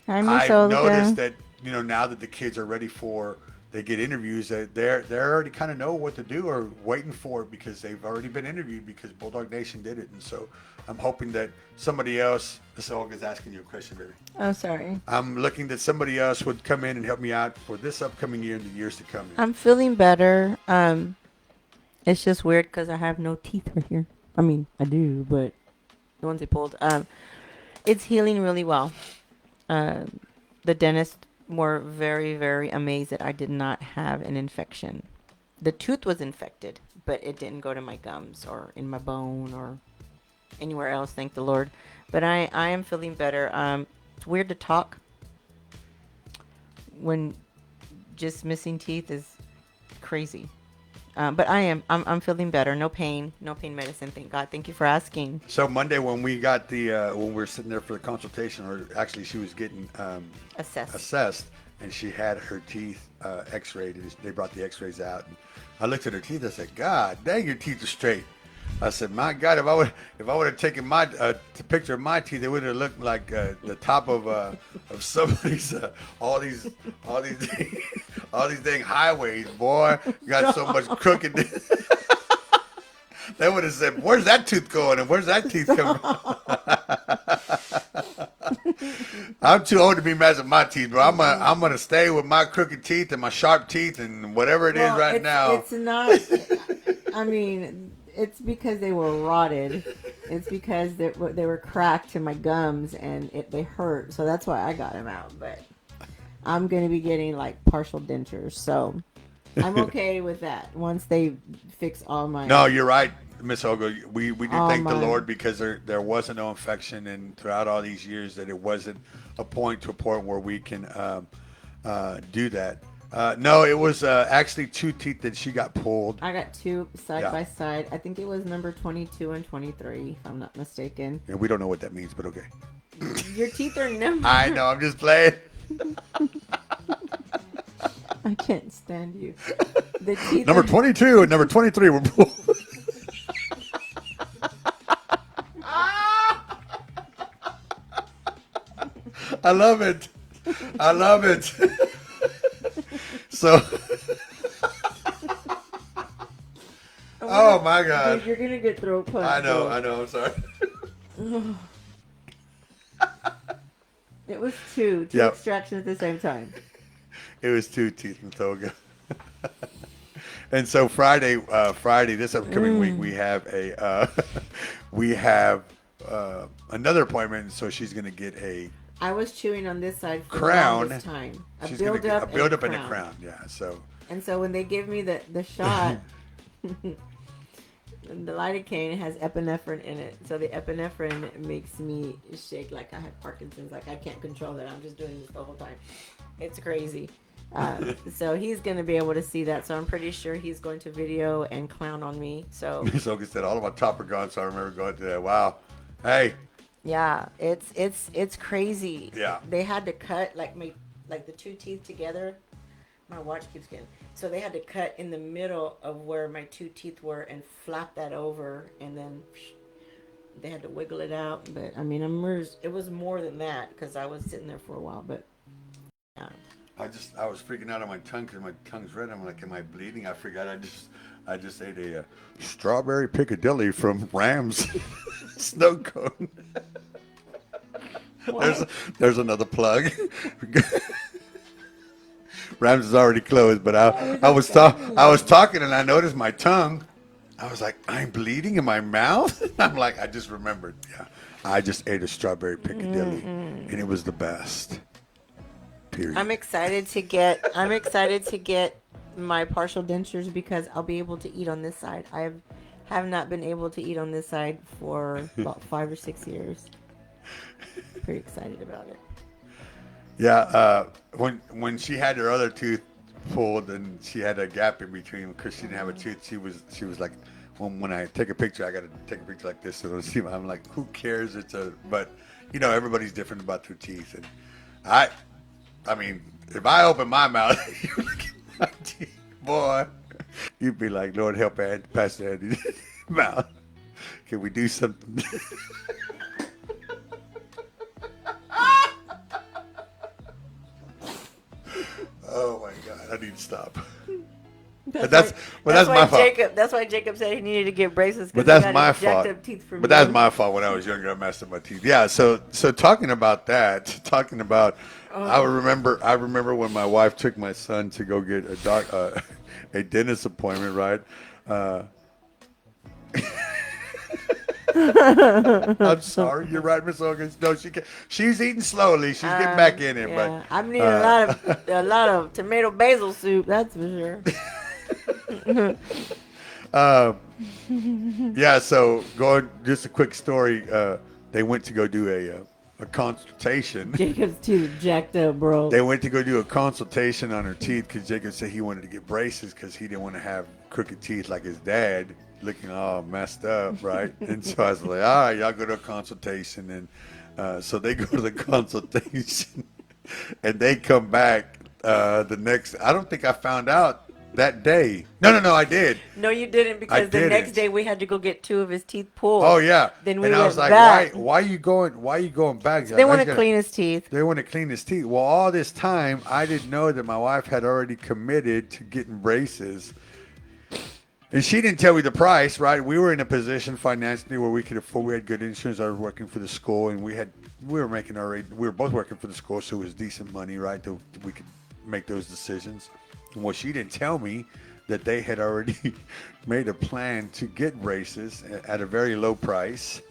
S2: Miss
S1: I've noticed
S2: Olga.
S1: that now that the kids are ready for they get interviews, that they're already kind of know what to do or waiting for it because they've already been interviewed because Bulldog Nation did it. And so I'm hoping that somebody else. Miss Olga's asking you a question, baby.
S2: Oh, sorry.
S1: I'm looking that somebody else would come in and help me out for this upcoming year and the years to come.
S2: I'm feeling better. It's just weird because I have no teeth right here. I mean, I do, but the ones they pulled. It's healing really well. The dentist were very, very amazed that I did not have an infection. The tooth was infected, but it didn't go to my gums or in my bone or anywhere else. Thank the Lord. But I am feeling better. It's weird to talk when just missing teeth is crazy. But I'm feeling better. No pain. No pain medicine. Thank God. Thank you for asking.
S1: So Monday when we got when we were sitting there for the consultation, or actually she was getting assessed, and she had her teeth X-rayed. And they brought the X-rays out, and I looked at her teeth. I said, "God, dang, your teeth are straight." I said, "My God, if I would have taken my picture of my teeth, it would have looked like the top of somebody's all these all these all these dang highways, boy. You got so much crooked." They would have said, "Where's that tooth going? And where's that teeth coming from?" I'm too old to be messing with my teeth, bro. I'm gonna stay with my crooked teeth and my sharp teeth and whatever it is right now.
S2: It's not. I mean, it's because they were rotted. It's because they were cracked in my gums and they hurt. So that's why I got them out. But I'm gonna be getting like partial dentures, so I'm okay with that. Once they fix all my
S1: No, you're right, Miss Olga. We do
S2: all
S1: thank the
S2: my
S1: Lord because there wasn't no infection, and throughout all these years that it wasn't a point where we can do that. No, it was actually two teeth that she got pulled.
S2: I got two side
S1: Yeah.
S2: by side. I think it was number 22 and 23, if I'm not mistaken.
S1: And we don't know what that means, but okay.
S2: Your teeth are number.
S1: I know. I'm just playing.
S2: I can't stand you. The teeth
S1: Number
S2: are
S1: 22 and number 23 were pulled. I love it. I love it. So, oh my God.
S2: Dude, you're gonna get throat punch.
S1: I know.
S2: bro.
S1: I know. I'm sorry.
S2: It was two
S1: Yep.
S2: extractions at the same time.
S1: It was two teeth in toga. And so Friday, this upcoming week, we have we have another appointment. So she's gonna get a
S2: I was chewing on this side for
S1: crown.
S2: the longest time.
S1: She's gonna get a build up and a crown. Yeah. So
S2: And so when they give me the shot, the lidocaine has epinephrine in it. So the epinephrine makes me shake like I have Parkinson's. Like I can't control it. I'm just doing this the whole time. It's crazy. So he's going to be able to see that. So I'm pretty sure he's going to video and clown on me. So
S1: Miss Olga said all of my top are gone. So I remember going to that. Wow. Hey.
S2: yeah, it's crazy.
S1: Yeah.
S2: They had to cut like the two teeth together. My watch keeps getting. So they had to cut in the middle of where my two teeth were and flap that over, and then they had to wiggle it out. But I mean, it was more than that because I was sitting there for a while. But yeah.
S1: I was freaking out on my tongue because my tongue's red. I'm like, am I bleeding? I forgot. I just ate a strawberry Piccadilly from Rams snow cone. There's
S2: What?
S1: there's another plug. Rams is already closed, but I was talking and I noticed my tongue. I was like, I'm bleeding in my mouth. I'm like, I just remembered. Yeah, I just ate a strawberry Piccadilly, and it was the best. Period.
S2: I'm excited to get my partial dentures because I'll be able to eat on this side. Have not been able to eat on this side for about 5 or 6 years. Pretty excited about it.
S1: Yeah, when she had her other tooth pulled and she had a gap in between because she didn't have a tooth, she was like, when I take a picture, I got to take a picture like this so don't see. I'm like, who cares? But everybody's different about their teeth, and I mean, if I open my mouth, you look at my teeth, boy, you'd be like, Lord help Pastor Andy's mouth. Can we do something? Oh my God, I need to stop. That's my fault.
S2: That's why Jacob said he needed to get braces.
S1: But that's my fault.
S2: But
S1: that's my fault. When I was younger, I messed up my teeth. Yeah. So talking about that, I remember when my wife took my son to go get a dentist appointment. Right. I'm sorry. You're right, Miss Hogan. No, she's eating slowly. She's getting back in it.
S2: Yeah.
S1: But
S2: I'm needing a lot of tomato basil soup. That's for sure.
S1: Yeah. So just a quick story. They went to go do a consultation.
S2: Jacob's teeth jacked up, bro.
S1: They went to go do a consultation on her teeth because Jacob said he wanted to get braces because he didn't want to have crooked teeth like his dad, looking all messed up, right? And so I was like, all right, y'all go to a consultation. And so they go to the consultation and they come back I don't think I found out that day. No, I did.
S2: No, you didn't because the next day we had to go get 2 of his teeth pulled.
S1: Oh yeah.
S2: Then we
S1: and
S2: went
S1: I was like,
S2: back.
S1: why are you going back?
S2: They want to clean his teeth.
S1: They want to clean his teeth. Well, all this time I didn't know that my wife had already committed to getting braces. And she didn't tell me the price, right? We were in a position financially where we could afford. We had good insurance. I was working for the school, and we were both working for the school, so it was decent money, right? That we could make those decisions. And well, she didn't tell me that they had already made a plan to get braces at a very low price,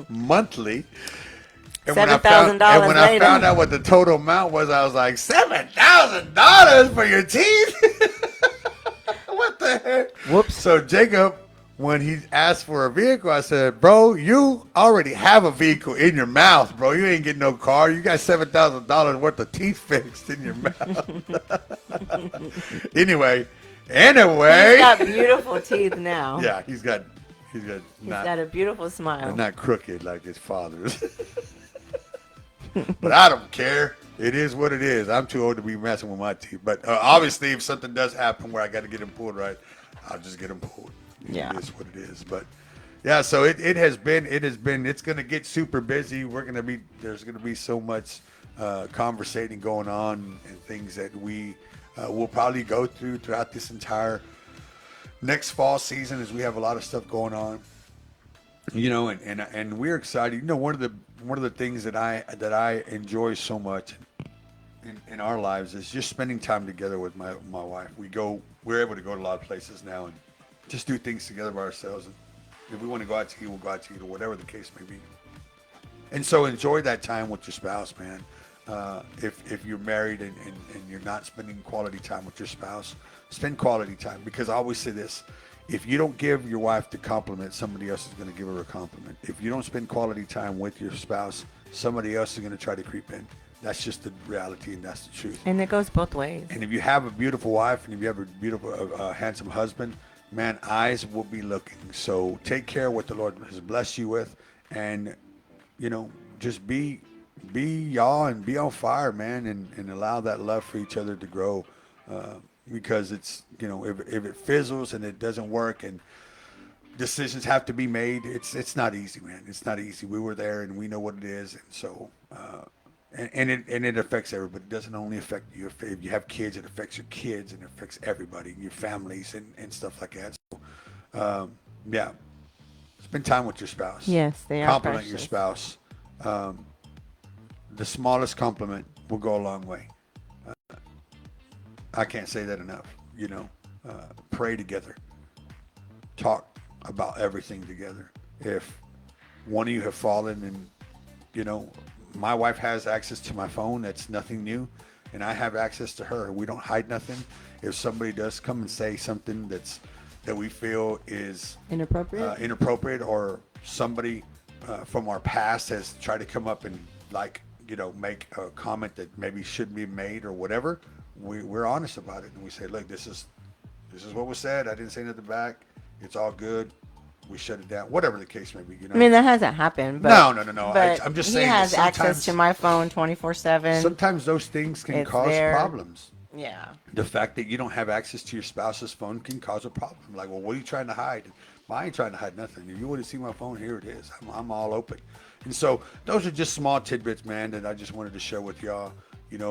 S1: monthly. And
S2: $7,000
S1: and when I
S2: later.
S1: found out what the total amount was, I was like, $7,000 for your teeth? What the heck?
S2: Whoops.
S1: So Jacob, when he asked for a vehicle, I said, bro, you already have a vehicle in your mouth, bro. You ain't getting no car. You got $7,000 worth of teeth fixed in your mouth. Anyway.
S2: He's got beautiful teeth now.
S1: Yeah, he's got
S2: a beautiful smile.
S1: not crooked like his father's. But I don't care. It is what it is. I'm too old to be messing with my teeth. But obviously, if something does happen where I got to get them pulled right, I'll just get them pulled.
S2: Yeah.
S1: It is what it is. But yeah, so it's going to get super busy. There's going to be so much conversating going on and things that we will probably go throughout this entire next fall season as we have a lot of stuff going on. And we're excited. One of the things that I enjoy so much in our lives is just spending time together with my wife. We're able to go to a lot of places now and just do things together by ourselves. And if we want to go out to eat, we'll go out to eat, or whatever the case may be. And so enjoy that time with your spouse, man. If you're married and you're not spending quality time with your spouse, spend quality time. Because I always say this. If you don't give your wife the compliment, somebody else is going to give her a compliment. If you don't spend quality time with your spouse, somebody else is going to try to creep in. That's just the reality, and that's the truth.
S2: And it goes both ways.
S1: And if you have a beautiful wife and if you have a beautiful, handsome husband, man, eyes will be looking. So take care of what the Lord has blessed you with, and just be y'all and be on fire, man, and allow that love for each other to grow. Because it's, if it fizzles and it doesn't work and decisions have to be made, it's not easy, man. It's not easy. We were there and we know what it is. And so and it affects everybody. It doesn't only affect you. If you have kids, it affects your kids and it affects everybody, your families and stuff like that. So, yeah, spend time with your spouse.
S2: Yes, they are
S1: Compliment your
S2: precious.
S1: spouse. Um, the smallest compliment will go a long way. I can't say that enough. You know, pray together, talk about everything together. If one of you have fallen and you know, my wife has access to my phone. That's nothing new. And I have access to her. We don't hide nothing. If somebody does come and say something that we feel is
S2: Inappropriate?
S1: inappropriate, or somebody from our past has tried to come up and like make a comment that maybe shouldn't be made or whatever, we're honest about it and we say, look, this is what was said. I didn't say nothing back. It's all good. We shut it down. Whatever the case may be,
S2: I mean, that hasn't happened, but
S1: No.
S2: But
S1: I'm just
S2: he
S1: saying that
S2: has access
S1: sometimes
S2: to my phone 24/7.
S1: sometimes those things can
S2: It's
S1: cause
S2: there.
S1: problems.
S2: Yeah.
S1: The fact that you don't have access to your spouse's phone can cause a problem. Like, well, what are you trying to hide? Well, I ain't trying to hide nothing. If you want to see my phone, here it is. I'm all open. And so those are just small tidbits, man, that I just wanted to share with y'all.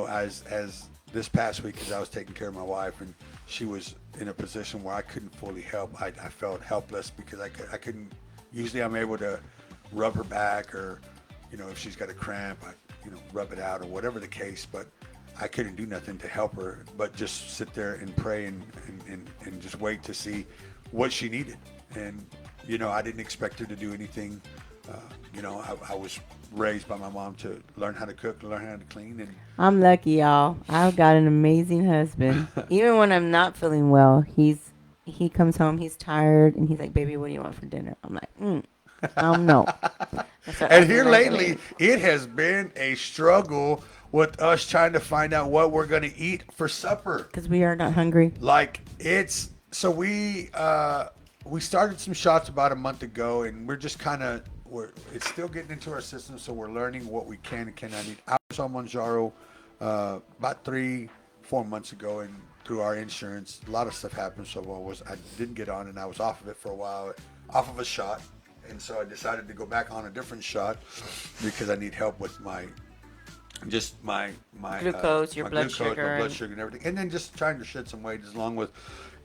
S1: As this past week, as I was taking care of my wife and she was in a position where I couldn't fully help. I felt helpless because I couldn't. Usually, I'm able to rub her back, or if she's got a cramp, I rub it out or whatever the case. But I couldn't do nothing to help her, but just sit there and pray and just wait to see what she needed. And I didn't expect her to do anything. I was raised by my mom to learn how to cook, learn how to clean, and
S2: I'm lucky, y'all. I've got an amazing husband. Even when I'm not feeling well, he comes home, he's tired, and he's like, "Baby, what do you want for dinner?" I'm like, I don't know.
S1: And here lately, it has been a struggle with us trying to find out what we're going to eat for supper.
S2: Because we are not hungry.
S1: Like we started some shots about a month ago, and we're just kind of it's still getting into our system, so we're learning what we can and cannot eat. I was on Manjaro about 3-4 months ago, and through our insurance, a lot of stuff happened. So I didn't get on, and I was off of it for a while, off of a shot. And so I decided to go back on a different shot because I need help with my
S2: Glucose, your
S1: my
S2: blood
S1: glucose,
S2: sugar,
S1: my blood
S2: and-
S1: sugar, and everything, and then just trying to shed some weight, as long with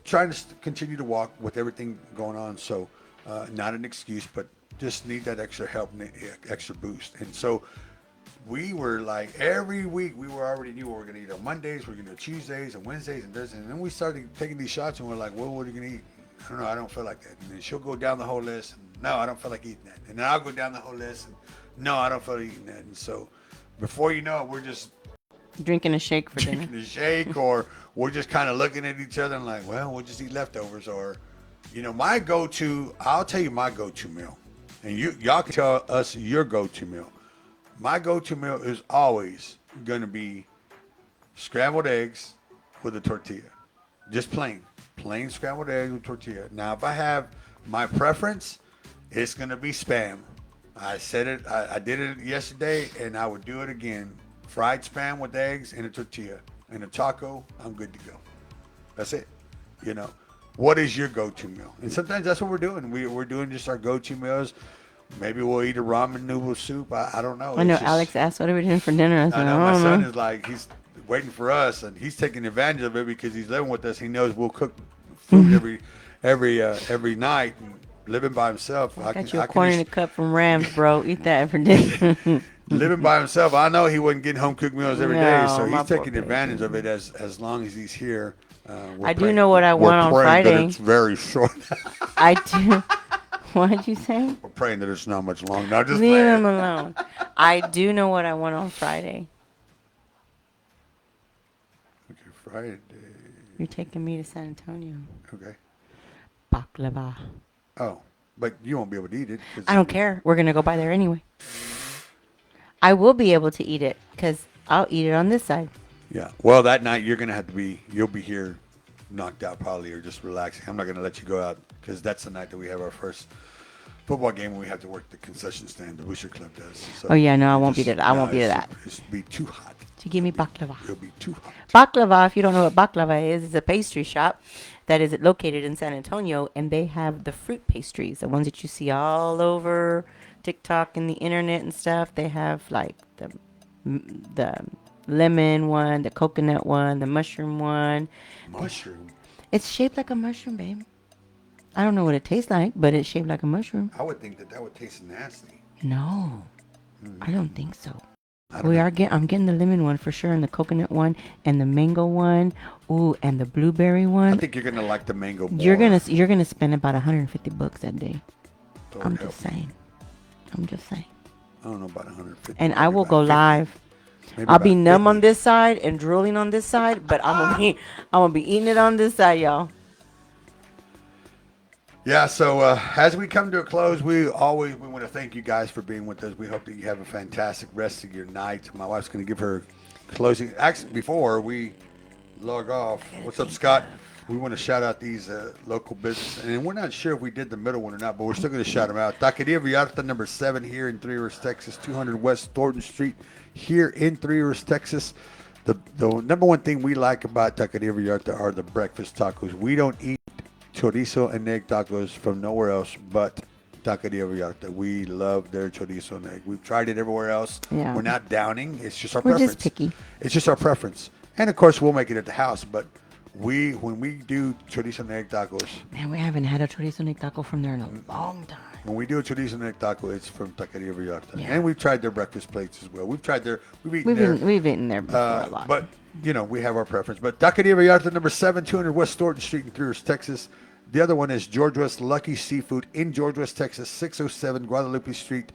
S1: trying to continue to walk with everything going on. So not an excuse, but just need that extra help and extra boost. And so we were like, every week we were already knew what we are gonna eat on Mondays, we're gonna do Tuesdays and Wednesdays and Thursdays, and then we started taking these shots, and we're like, well, what are you gonna eat? I don't know, I don't feel like that. And then she'll go down the whole list, and no, I don't feel like eating that. And then I'll go down the whole list, and no, I don't feel like eating that. And so before you know it, we're just
S2: Drinking a shake for dinner.
S1: drinking a shake, or we're just kind of looking at each other and like, well, we'll just eat leftovers. Or my go-to, I'll tell you my go-to meal, and y'all can tell us your go-to meal. My go-to meal is always going to be scrambled eggs with a tortilla. Just plain scrambled eggs with tortilla. Now, if I have my preference, it's going to be Spam. I said it, I did it yesterday, and I would do it again. Fried Spam with eggs and a tortilla and a taco, I'm good to go. That's it. What is your go-to meal? And sometimes that's what we're doing. We're doing just our go-to meals. Maybe we'll eat a ramen noodle soup. I don't know.
S2: I know
S1: It's just,
S2: Alex asked, what are we doing for dinner? I said,
S1: I know
S2: I
S1: my
S2: don't
S1: son
S2: know.
S1: is like, he's waiting for us, and he's taking advantage of it because he's living with us. He knows we'll cook food every night, and living by himself.
S2: I got you a corn in a cup from Rams, bro. Eat that for dinner.
S1: living by himself. I know he wasn't getting home cooked meals every day,
S2: No,
S1: so
S2: my
S1: he's
S2: poor
S1: taking
S2: baby.
S1: advantage of it as long as he's here.
S2: I do know what I want on
S1: we're praying that
S2: Friday.
S1: it's very short.
S2: I do. What'd you say?
S1: We're praying that it's not much longer. No, just
S2: Leave
S1: playing.
S2: him alone. I do know what I want on Friday.
S1: Okay, Friday.
S2: You're taking me to San Antonio.
S1: Okay.
S2: Baklava.
S1: Oh, but you won't be able to eat it.
S2: I don't care. We're gonna go by there anyway. I will be able to eat it because I'll eat it on this side.
S1: Yeah. Well, that night you're gonna have to be. You'll be here, knocked out probably, or just relaxing. I'm not gonna let you go out because that's the night that we have our first football game when we have to work the concession stand. The Booster Club does. So
S2: Oh yeah, no, I won't be there. I won't be to that.
S1: It's be too hot.
S2: So give me baklava.
S1: It'll be too hot.
S2: Baklava, if you don't know what baklava is, it's a pastry shop that is located in San Antonio, and they have the fruit pastries, the ones that you see all over TikTok and the internet and stuff. They have like the the lemon one, the coconut one, the mushroom one.
S1: Mushroom.
S2: It's shaped like a mushroom, babe. I don't know what it tastes like, but it's shaped like a mushroom.
S1: I would think that that would taste nasty.
S2: No, I don't think so.
S1: I don't know.
S2: I'm getting the lemon one for sure, and the coconut one, and the mango one. Ooh, and the blueberry
S1: I
S2: one.
S1: think you're gonna like the mango more.
S2: You're gonna spend about $150 that day.
S1: Lord
S2: I'm
S1: help
S2: just
S1: me.
S2: saying. I'm just saying.
S1: I don't know about 150.
S2: And I
S1: maybe
S2: will
S1: about
S2: go
S1: 50.
S2: live.
S1: Maybe
S2: I'll be
S1: about
S2: numb
S1: 50.
S2: on this side and drooling on this side, but I'm gonna be eating it on this side, y'all.
S1: Yeah, so as we come to a close, we want to thank you guys for being with us. We hope that you have a fantastic rest of your night. My wife's going to give her closing. Actually, before we log off, what's up, Scott? We want to shout out these local businesses, and we're not sure if we did the middle one or not, but we're still going to shout them out. Taqueria Vallarta, number 7 here in Three Rivers, Texas, 200 West Thornton Street here in Three Rivers, Texas. The number one thing we like about Taqueria Vallarta are the breakfast tacos. We don't eat chorizo and egg tacos from nowhere else but Taqueria Vallarta. We love their chorizo and egg. We've tried it everywhere else.
S2: Yeah.
S1: We're not downing. It's just our
S2: We're
S1: preference.
S2: just picky.
S1: It's just our preference. And of course, we'll make it at the house. But when we do chorizo and egg tacos,
S2: Man, we haven't had a chorizo and egg taco from there in a long time.
S1: when we do a chorizo and egg taco, it's from Taqueria Vallarta.
S2: Yeah.
S1: And we've tried their breakfast plates as well. We've eaten their.
S2: We've eaten there before a lot.
S1: But, we have our preference. But Taqueria Vallarta, number 7, 200 West Thornton Street in Three Rivers, Texas. The other one is George West Lucky Seafood in George West, Texas, 607 Guadalupe Street.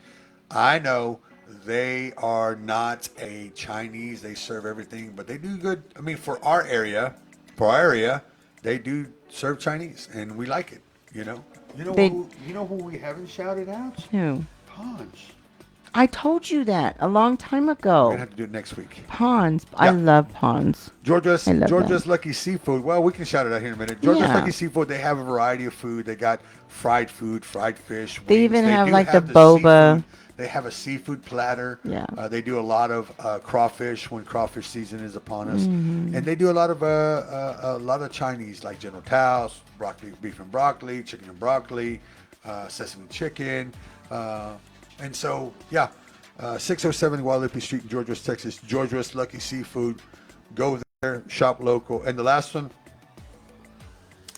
S1: I know they are not a Chinese. They serve everything, but they do good. I mean, for our area, they do serve Chinese, and we like it, You know
S2: They-
S1: who we haven't shouted out?
S2: Who?
S1: Ponds.
S2: I told you that a long time
S1: We're
S2: ago.
S1: going to have to do it next week.
S2: Ponds. I
S1: Yeah.
S2: love ponds.
S1: George West
S2: I love
S1: Lucky Seafood. Well, we can shout it out here in a minute. George West
S2: Yeah.
S1: Lucky Seafood, they have a variety of food. They got fried food, fried fish.
S2: They
S1: wings.
S2: even have,
S1: do
S2: like, the boba.
S1: seafood. They have a seafood platter.
S2: Yeah.
S1: They do a lot of crawfish when crawfish season is upon us,
S2: Mm-hmm.
S1: and they do a lot of Chinese like General Tao's, broccoli, beef and broccoli, chicken and broccoli, sesame chicken, and so yeah. 607 Guadalupe Street in George West, Texas. George West Lucky Seafood. Go there, shop local. And the last one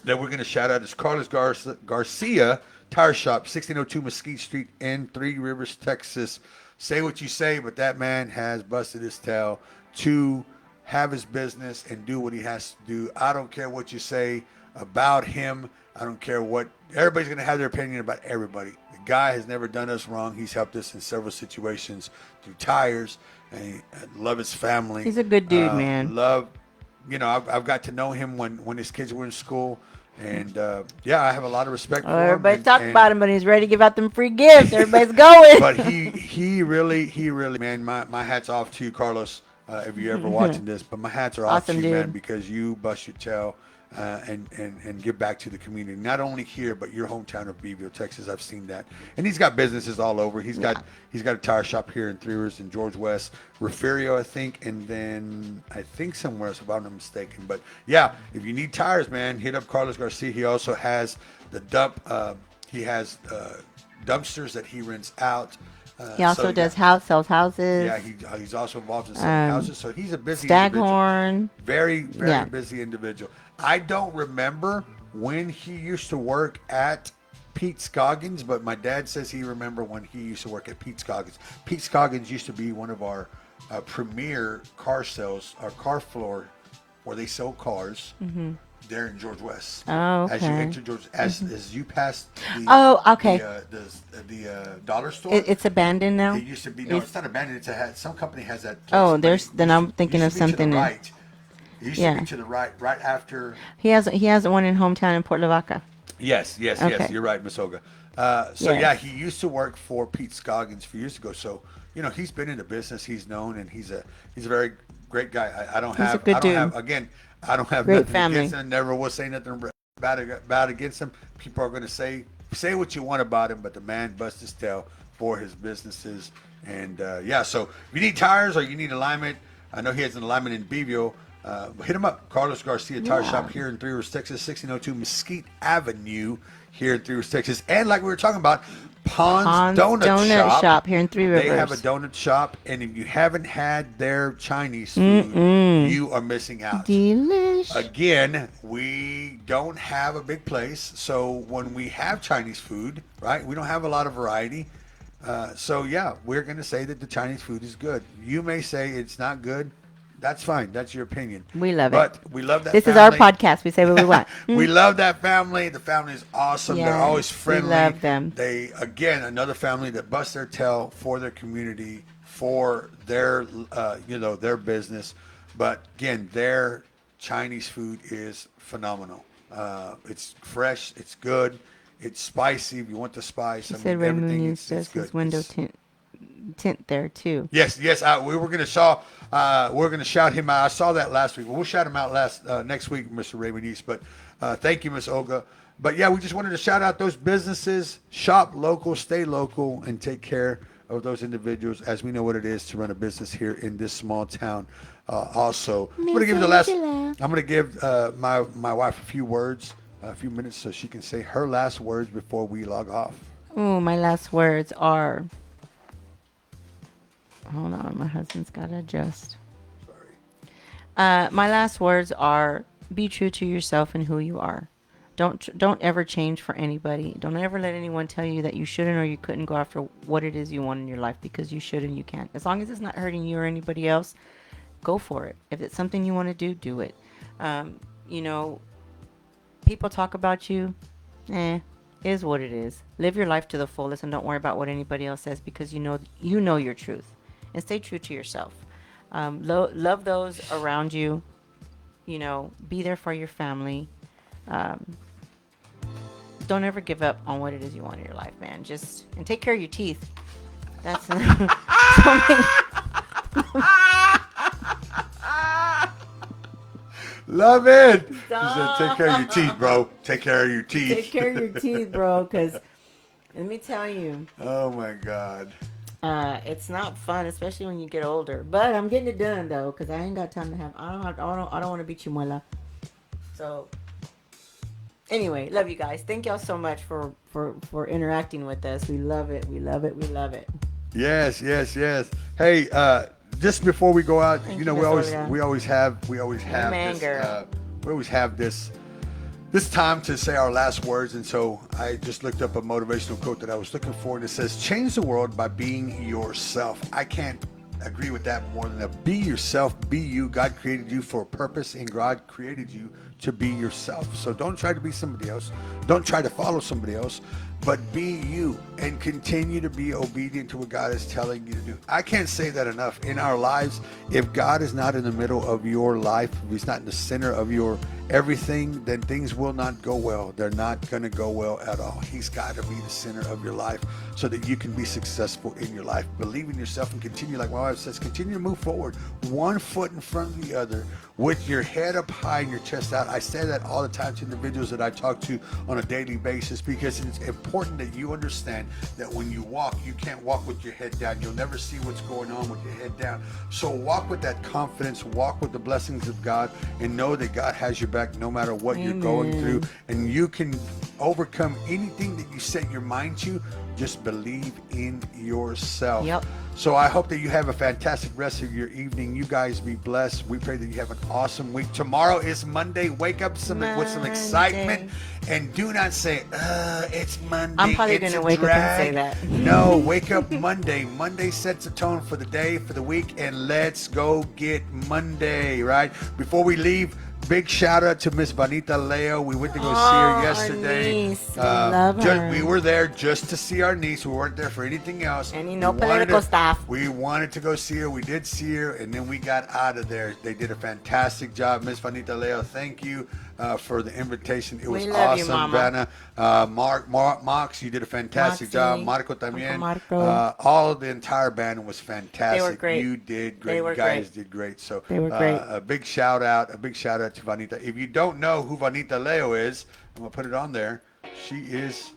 S1: that we're going to shout out is Carlos Garcia Tire Shop, 1602 Mesquite Street in Three Rivers, Texas. Say what you say, but that man has busted his tail to have his business and do what he has to do. I don't care what you say about him. I don't care what everybody's going to have their opinion about everybody. The guy has never done us wrong. He's helped us in several situations through tires. And I love his family.
S2: He's a good dude, man.
S1: Love, I've got to know him when his kids were in school. And I have a lot of respect for him.
S2: Everybody's talking about him, but he's ready to give out them free gifts. Everybody's going.
S1: But he really, man, my hat's off to you, Carlos, if you're ever watching this. But my hats are off to
S2: Awesome,
S1: you, man,
S2: dude.
S1: because you bust your tail and give back to the community. Not only here, but your hometown of Beeville, Texas. I've seen that. And he's got businesses all over. He's got a tire shop here in Three Rivers in George West, Refugio, I think, and then I think somewhere else, if I'm not mistaken. But yeah, if you need tires, man, hit up Carlos Garcia. He also has the dump. He has dumpsters that he rents out.
S2: He also sells houses.
S1: Yeah, he's also involved in selling houses. So he's a busy
S2: Staghorn.
S1: individual. Very, very
S2: Yeah.
S1: busy individual. I don't remember when he used to work at Pete Scoggins, but my dad says he remember when he used to work at Pete Scoggins. Pete Scoggins used to be one of our premier car sales, our car floor where they sell cars. There in George West.
S2: Oh,
S1: As you
S2: okay.
S1: enter George, as you pass the
S2: Okay.
S1: the dollar store.
S2: It's abandoned now.
S1: It used to be it's not abandoned. Some company has that. Place,
S2: Oh,
S1: but
S2: there's-
S1: it
S2: then
S1: used
S2: I'm thinking
S1: used
S2: of
S1: to be to
S2: something
S1: the
S2: in-
S1: right. It used to
S2: Yeah.
S1: be to the right after.
S2: He has one in hometown in Port Lavaca.
S1: Yes.
S2: Okay.
S1: You're right, Miss Olga.
S2: Yes.
S1: He used to work for Pete Scoggins a few years ago. So he's been in the business. He's known, and he's a very great guy. I don't
S2: He's a
S1: have.
S2: good
S1: I don't
S2: dude.
S1: have. Again, I don't have
S2: Great
S1: nothing
S2: family.
S1: against him. Never will say nothing bad against him. People are going to say what you want about him, but the man busts his tail for his businesses. And so if you need tires or you need alignment, I know he has an alignment in Beeville. Hit them up. Carlos Garcia Tire
S2: Yeah.
S1: Shop here in Three Rivers, Texas, 1602 Mesquite Avenue here in Three Rivers, Texas. And like we were talking about, Pon's Donut Shop
S2: here in Three
S1: They have a
S2: Rivers.
S1: donut shop, and if you haven't had their Chinese food, you are missing out.
S2: Delish.
S1: Again, we don't have a big place, so when we have Chinese food, right, we don't have a lot of variety. So yeah, we're going to say that the Chinese food is good. You may say it's not good. That's fine. That's your opinion.
S2: We love it.
S1: But we love that.
S2: This is
S1: family.
S2: our podcast. We say what we want.
S1: We love that family. The family is awesome. They're
S2: Yes,
S1: always
S2: we
S1: friendly.
S2: love them.
S1: They, again, another family that busts their tail for their community, for their, their business. But again, their Chinese food is phenomenal. It's fresh. It's good. It's spicy. If you want the spice,
S2: He said Raymond
S1: everything
S2: News does his window tint there too.
S1: Yes. We were gonna shout him out. I saw that last week. We'll shout him out next week, Mr. Raymond East. But thank you, Miss Olga. But yeah, we just wanted to shout out those businesses. Shop local, stay local, and take care of those individuals, as we know what it is to run a business here in this small town. Also, I'm gonna give my wife a few words, a few minutes, so she can say her last words before we log off.
S2: Oh, my last words are. Hold on, my husband's got to adjust.
S1: Sorry.
S2: My last words are: be true to yourself and who you are. Don't ever change for anybody. Don't ever let anyone tell you that you shouldn't or you couldn't go after what it is you want in your life, because you should and you can. As long as it's not hurting you or anybody else, go for it. If it's something you want to do, do it. People talk about you. Is what it is. Live your life to the fullest and don't worry about what anybody else says, because you know your truth. And stay true to yourself. Love those around you. Be there for your family. Don't ever give up on what it is you want in your life, man. And take care of your teeth. That's something.
S1: Love it. She said, take care of your teeth, bro. Take care of your teeth.
S2: Take care of your teeth, bro, because let me tell you.
S1: Oh, my God.
S2: It's not fun, especially when you get older. But I'm getting it done, though, because I ain't got time to have. I don't want to beat you, muela. So, anyway, love you guys. Thank y'all so much for interacting with us. We love it. We love it. We love it.
S1: Yes. Hey, just before we go out,
S2: Thank
S1: we
S2: you, Miss
S1: always
S2: Olga.
S1: we always have
S2: Man,
S1: this,
S2: girl.
S1: we always have this time to say our last words, and so I just looked up a motivational quote that I was looking for, and it says, "Change the world by being yourself." I can't agree with that more than that. Be yourself. Be you. God created you for a purpose, and God created you to be yourself. So don't try to be somebody else. Don't try to follow somebody else, but be you and continue to be obedient to what God is telling you to do. I can't say that enough. In our lives, if God is not in the middle of your life, if He's not in the center of your everything, then things will not go well. They're not going to go well at all. He's got to be the center of your life so that you can be successful in your life. Believe in yourself and continue, like my wife says, continue to move forward, one foot in front of the other, with your head up high and your chest out. I say that all the time to individuals that I talk to on a daily basis, because it's important that you understand that when you walk, you can't walk with your head down. You'll never see what's going on with your head down. So walk with that confidence, walk with the blessings of God, and know that God has your back no matter what you're going through, and you can overcome anything that you set your mind to. Just believe in yourself.
S2: Yep.
S1: So I hope that you have a fantastic rest of your evening. You guys be blessed. We pray that you have an awesome week. Tomorrow is Monday. Wake up with some excitement, and do not say, it's Monday.
S2: I'm probably going to wake up and say that.
S1: No, wake up Monday. Monday sets the tone for the day, for the week, and let's go get Monday, right? Before we leave, big shout out to Miss Vanita Leo. We went to go see her yesterday.
S2: Our niece. I love her.
S1: We were there just to see our niece. We weren't there for anything else.
S2: Any political stuff.
S1: We wanted to go see her. We did see her, and then we got out of there. They did a fantastic job. Miss Vanita Leo, thank you for the invitation. It was
S2: love you,
S1: awesome,
S2: Mama.
S1: Vanna. Marx, you did a fantastic job. Marco también. All the entire band was fantastic.
S2: They were great.
S1: You did great.
S2: They were
S1: You guys
S2: great.
S1: did great. So
S2: They were great.
S1: A big shout out to Vanita. If you don't know who Vanita Leo is, I'm gonna put it on there. She is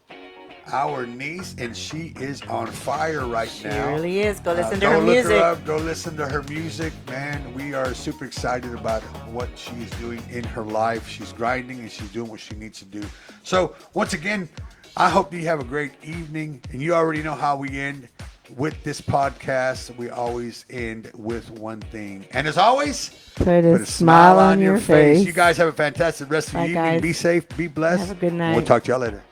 S1: our niece, and she is on fire right
S2: She
S1: now.
S2: really is. Go listen to
S1: Go
S2: her
S1: look
S2: music.
S1: her up. Go listen to her music, man. We are super excited about what she's doing in her life. She's grinding and she's doing what she needs to do. So once again, I hope you have a great evening. And you already know how we end with this podcast. We always end with one thing. And as always,
S2: Put a smile on your face.
S1: You guys have a fantastic rest of
S2: Bye,
S1: your evening.
S2: guys.
S1: Be safe. Be blessed.
S2: Have a good night.
S1: We'll talk to y'all later.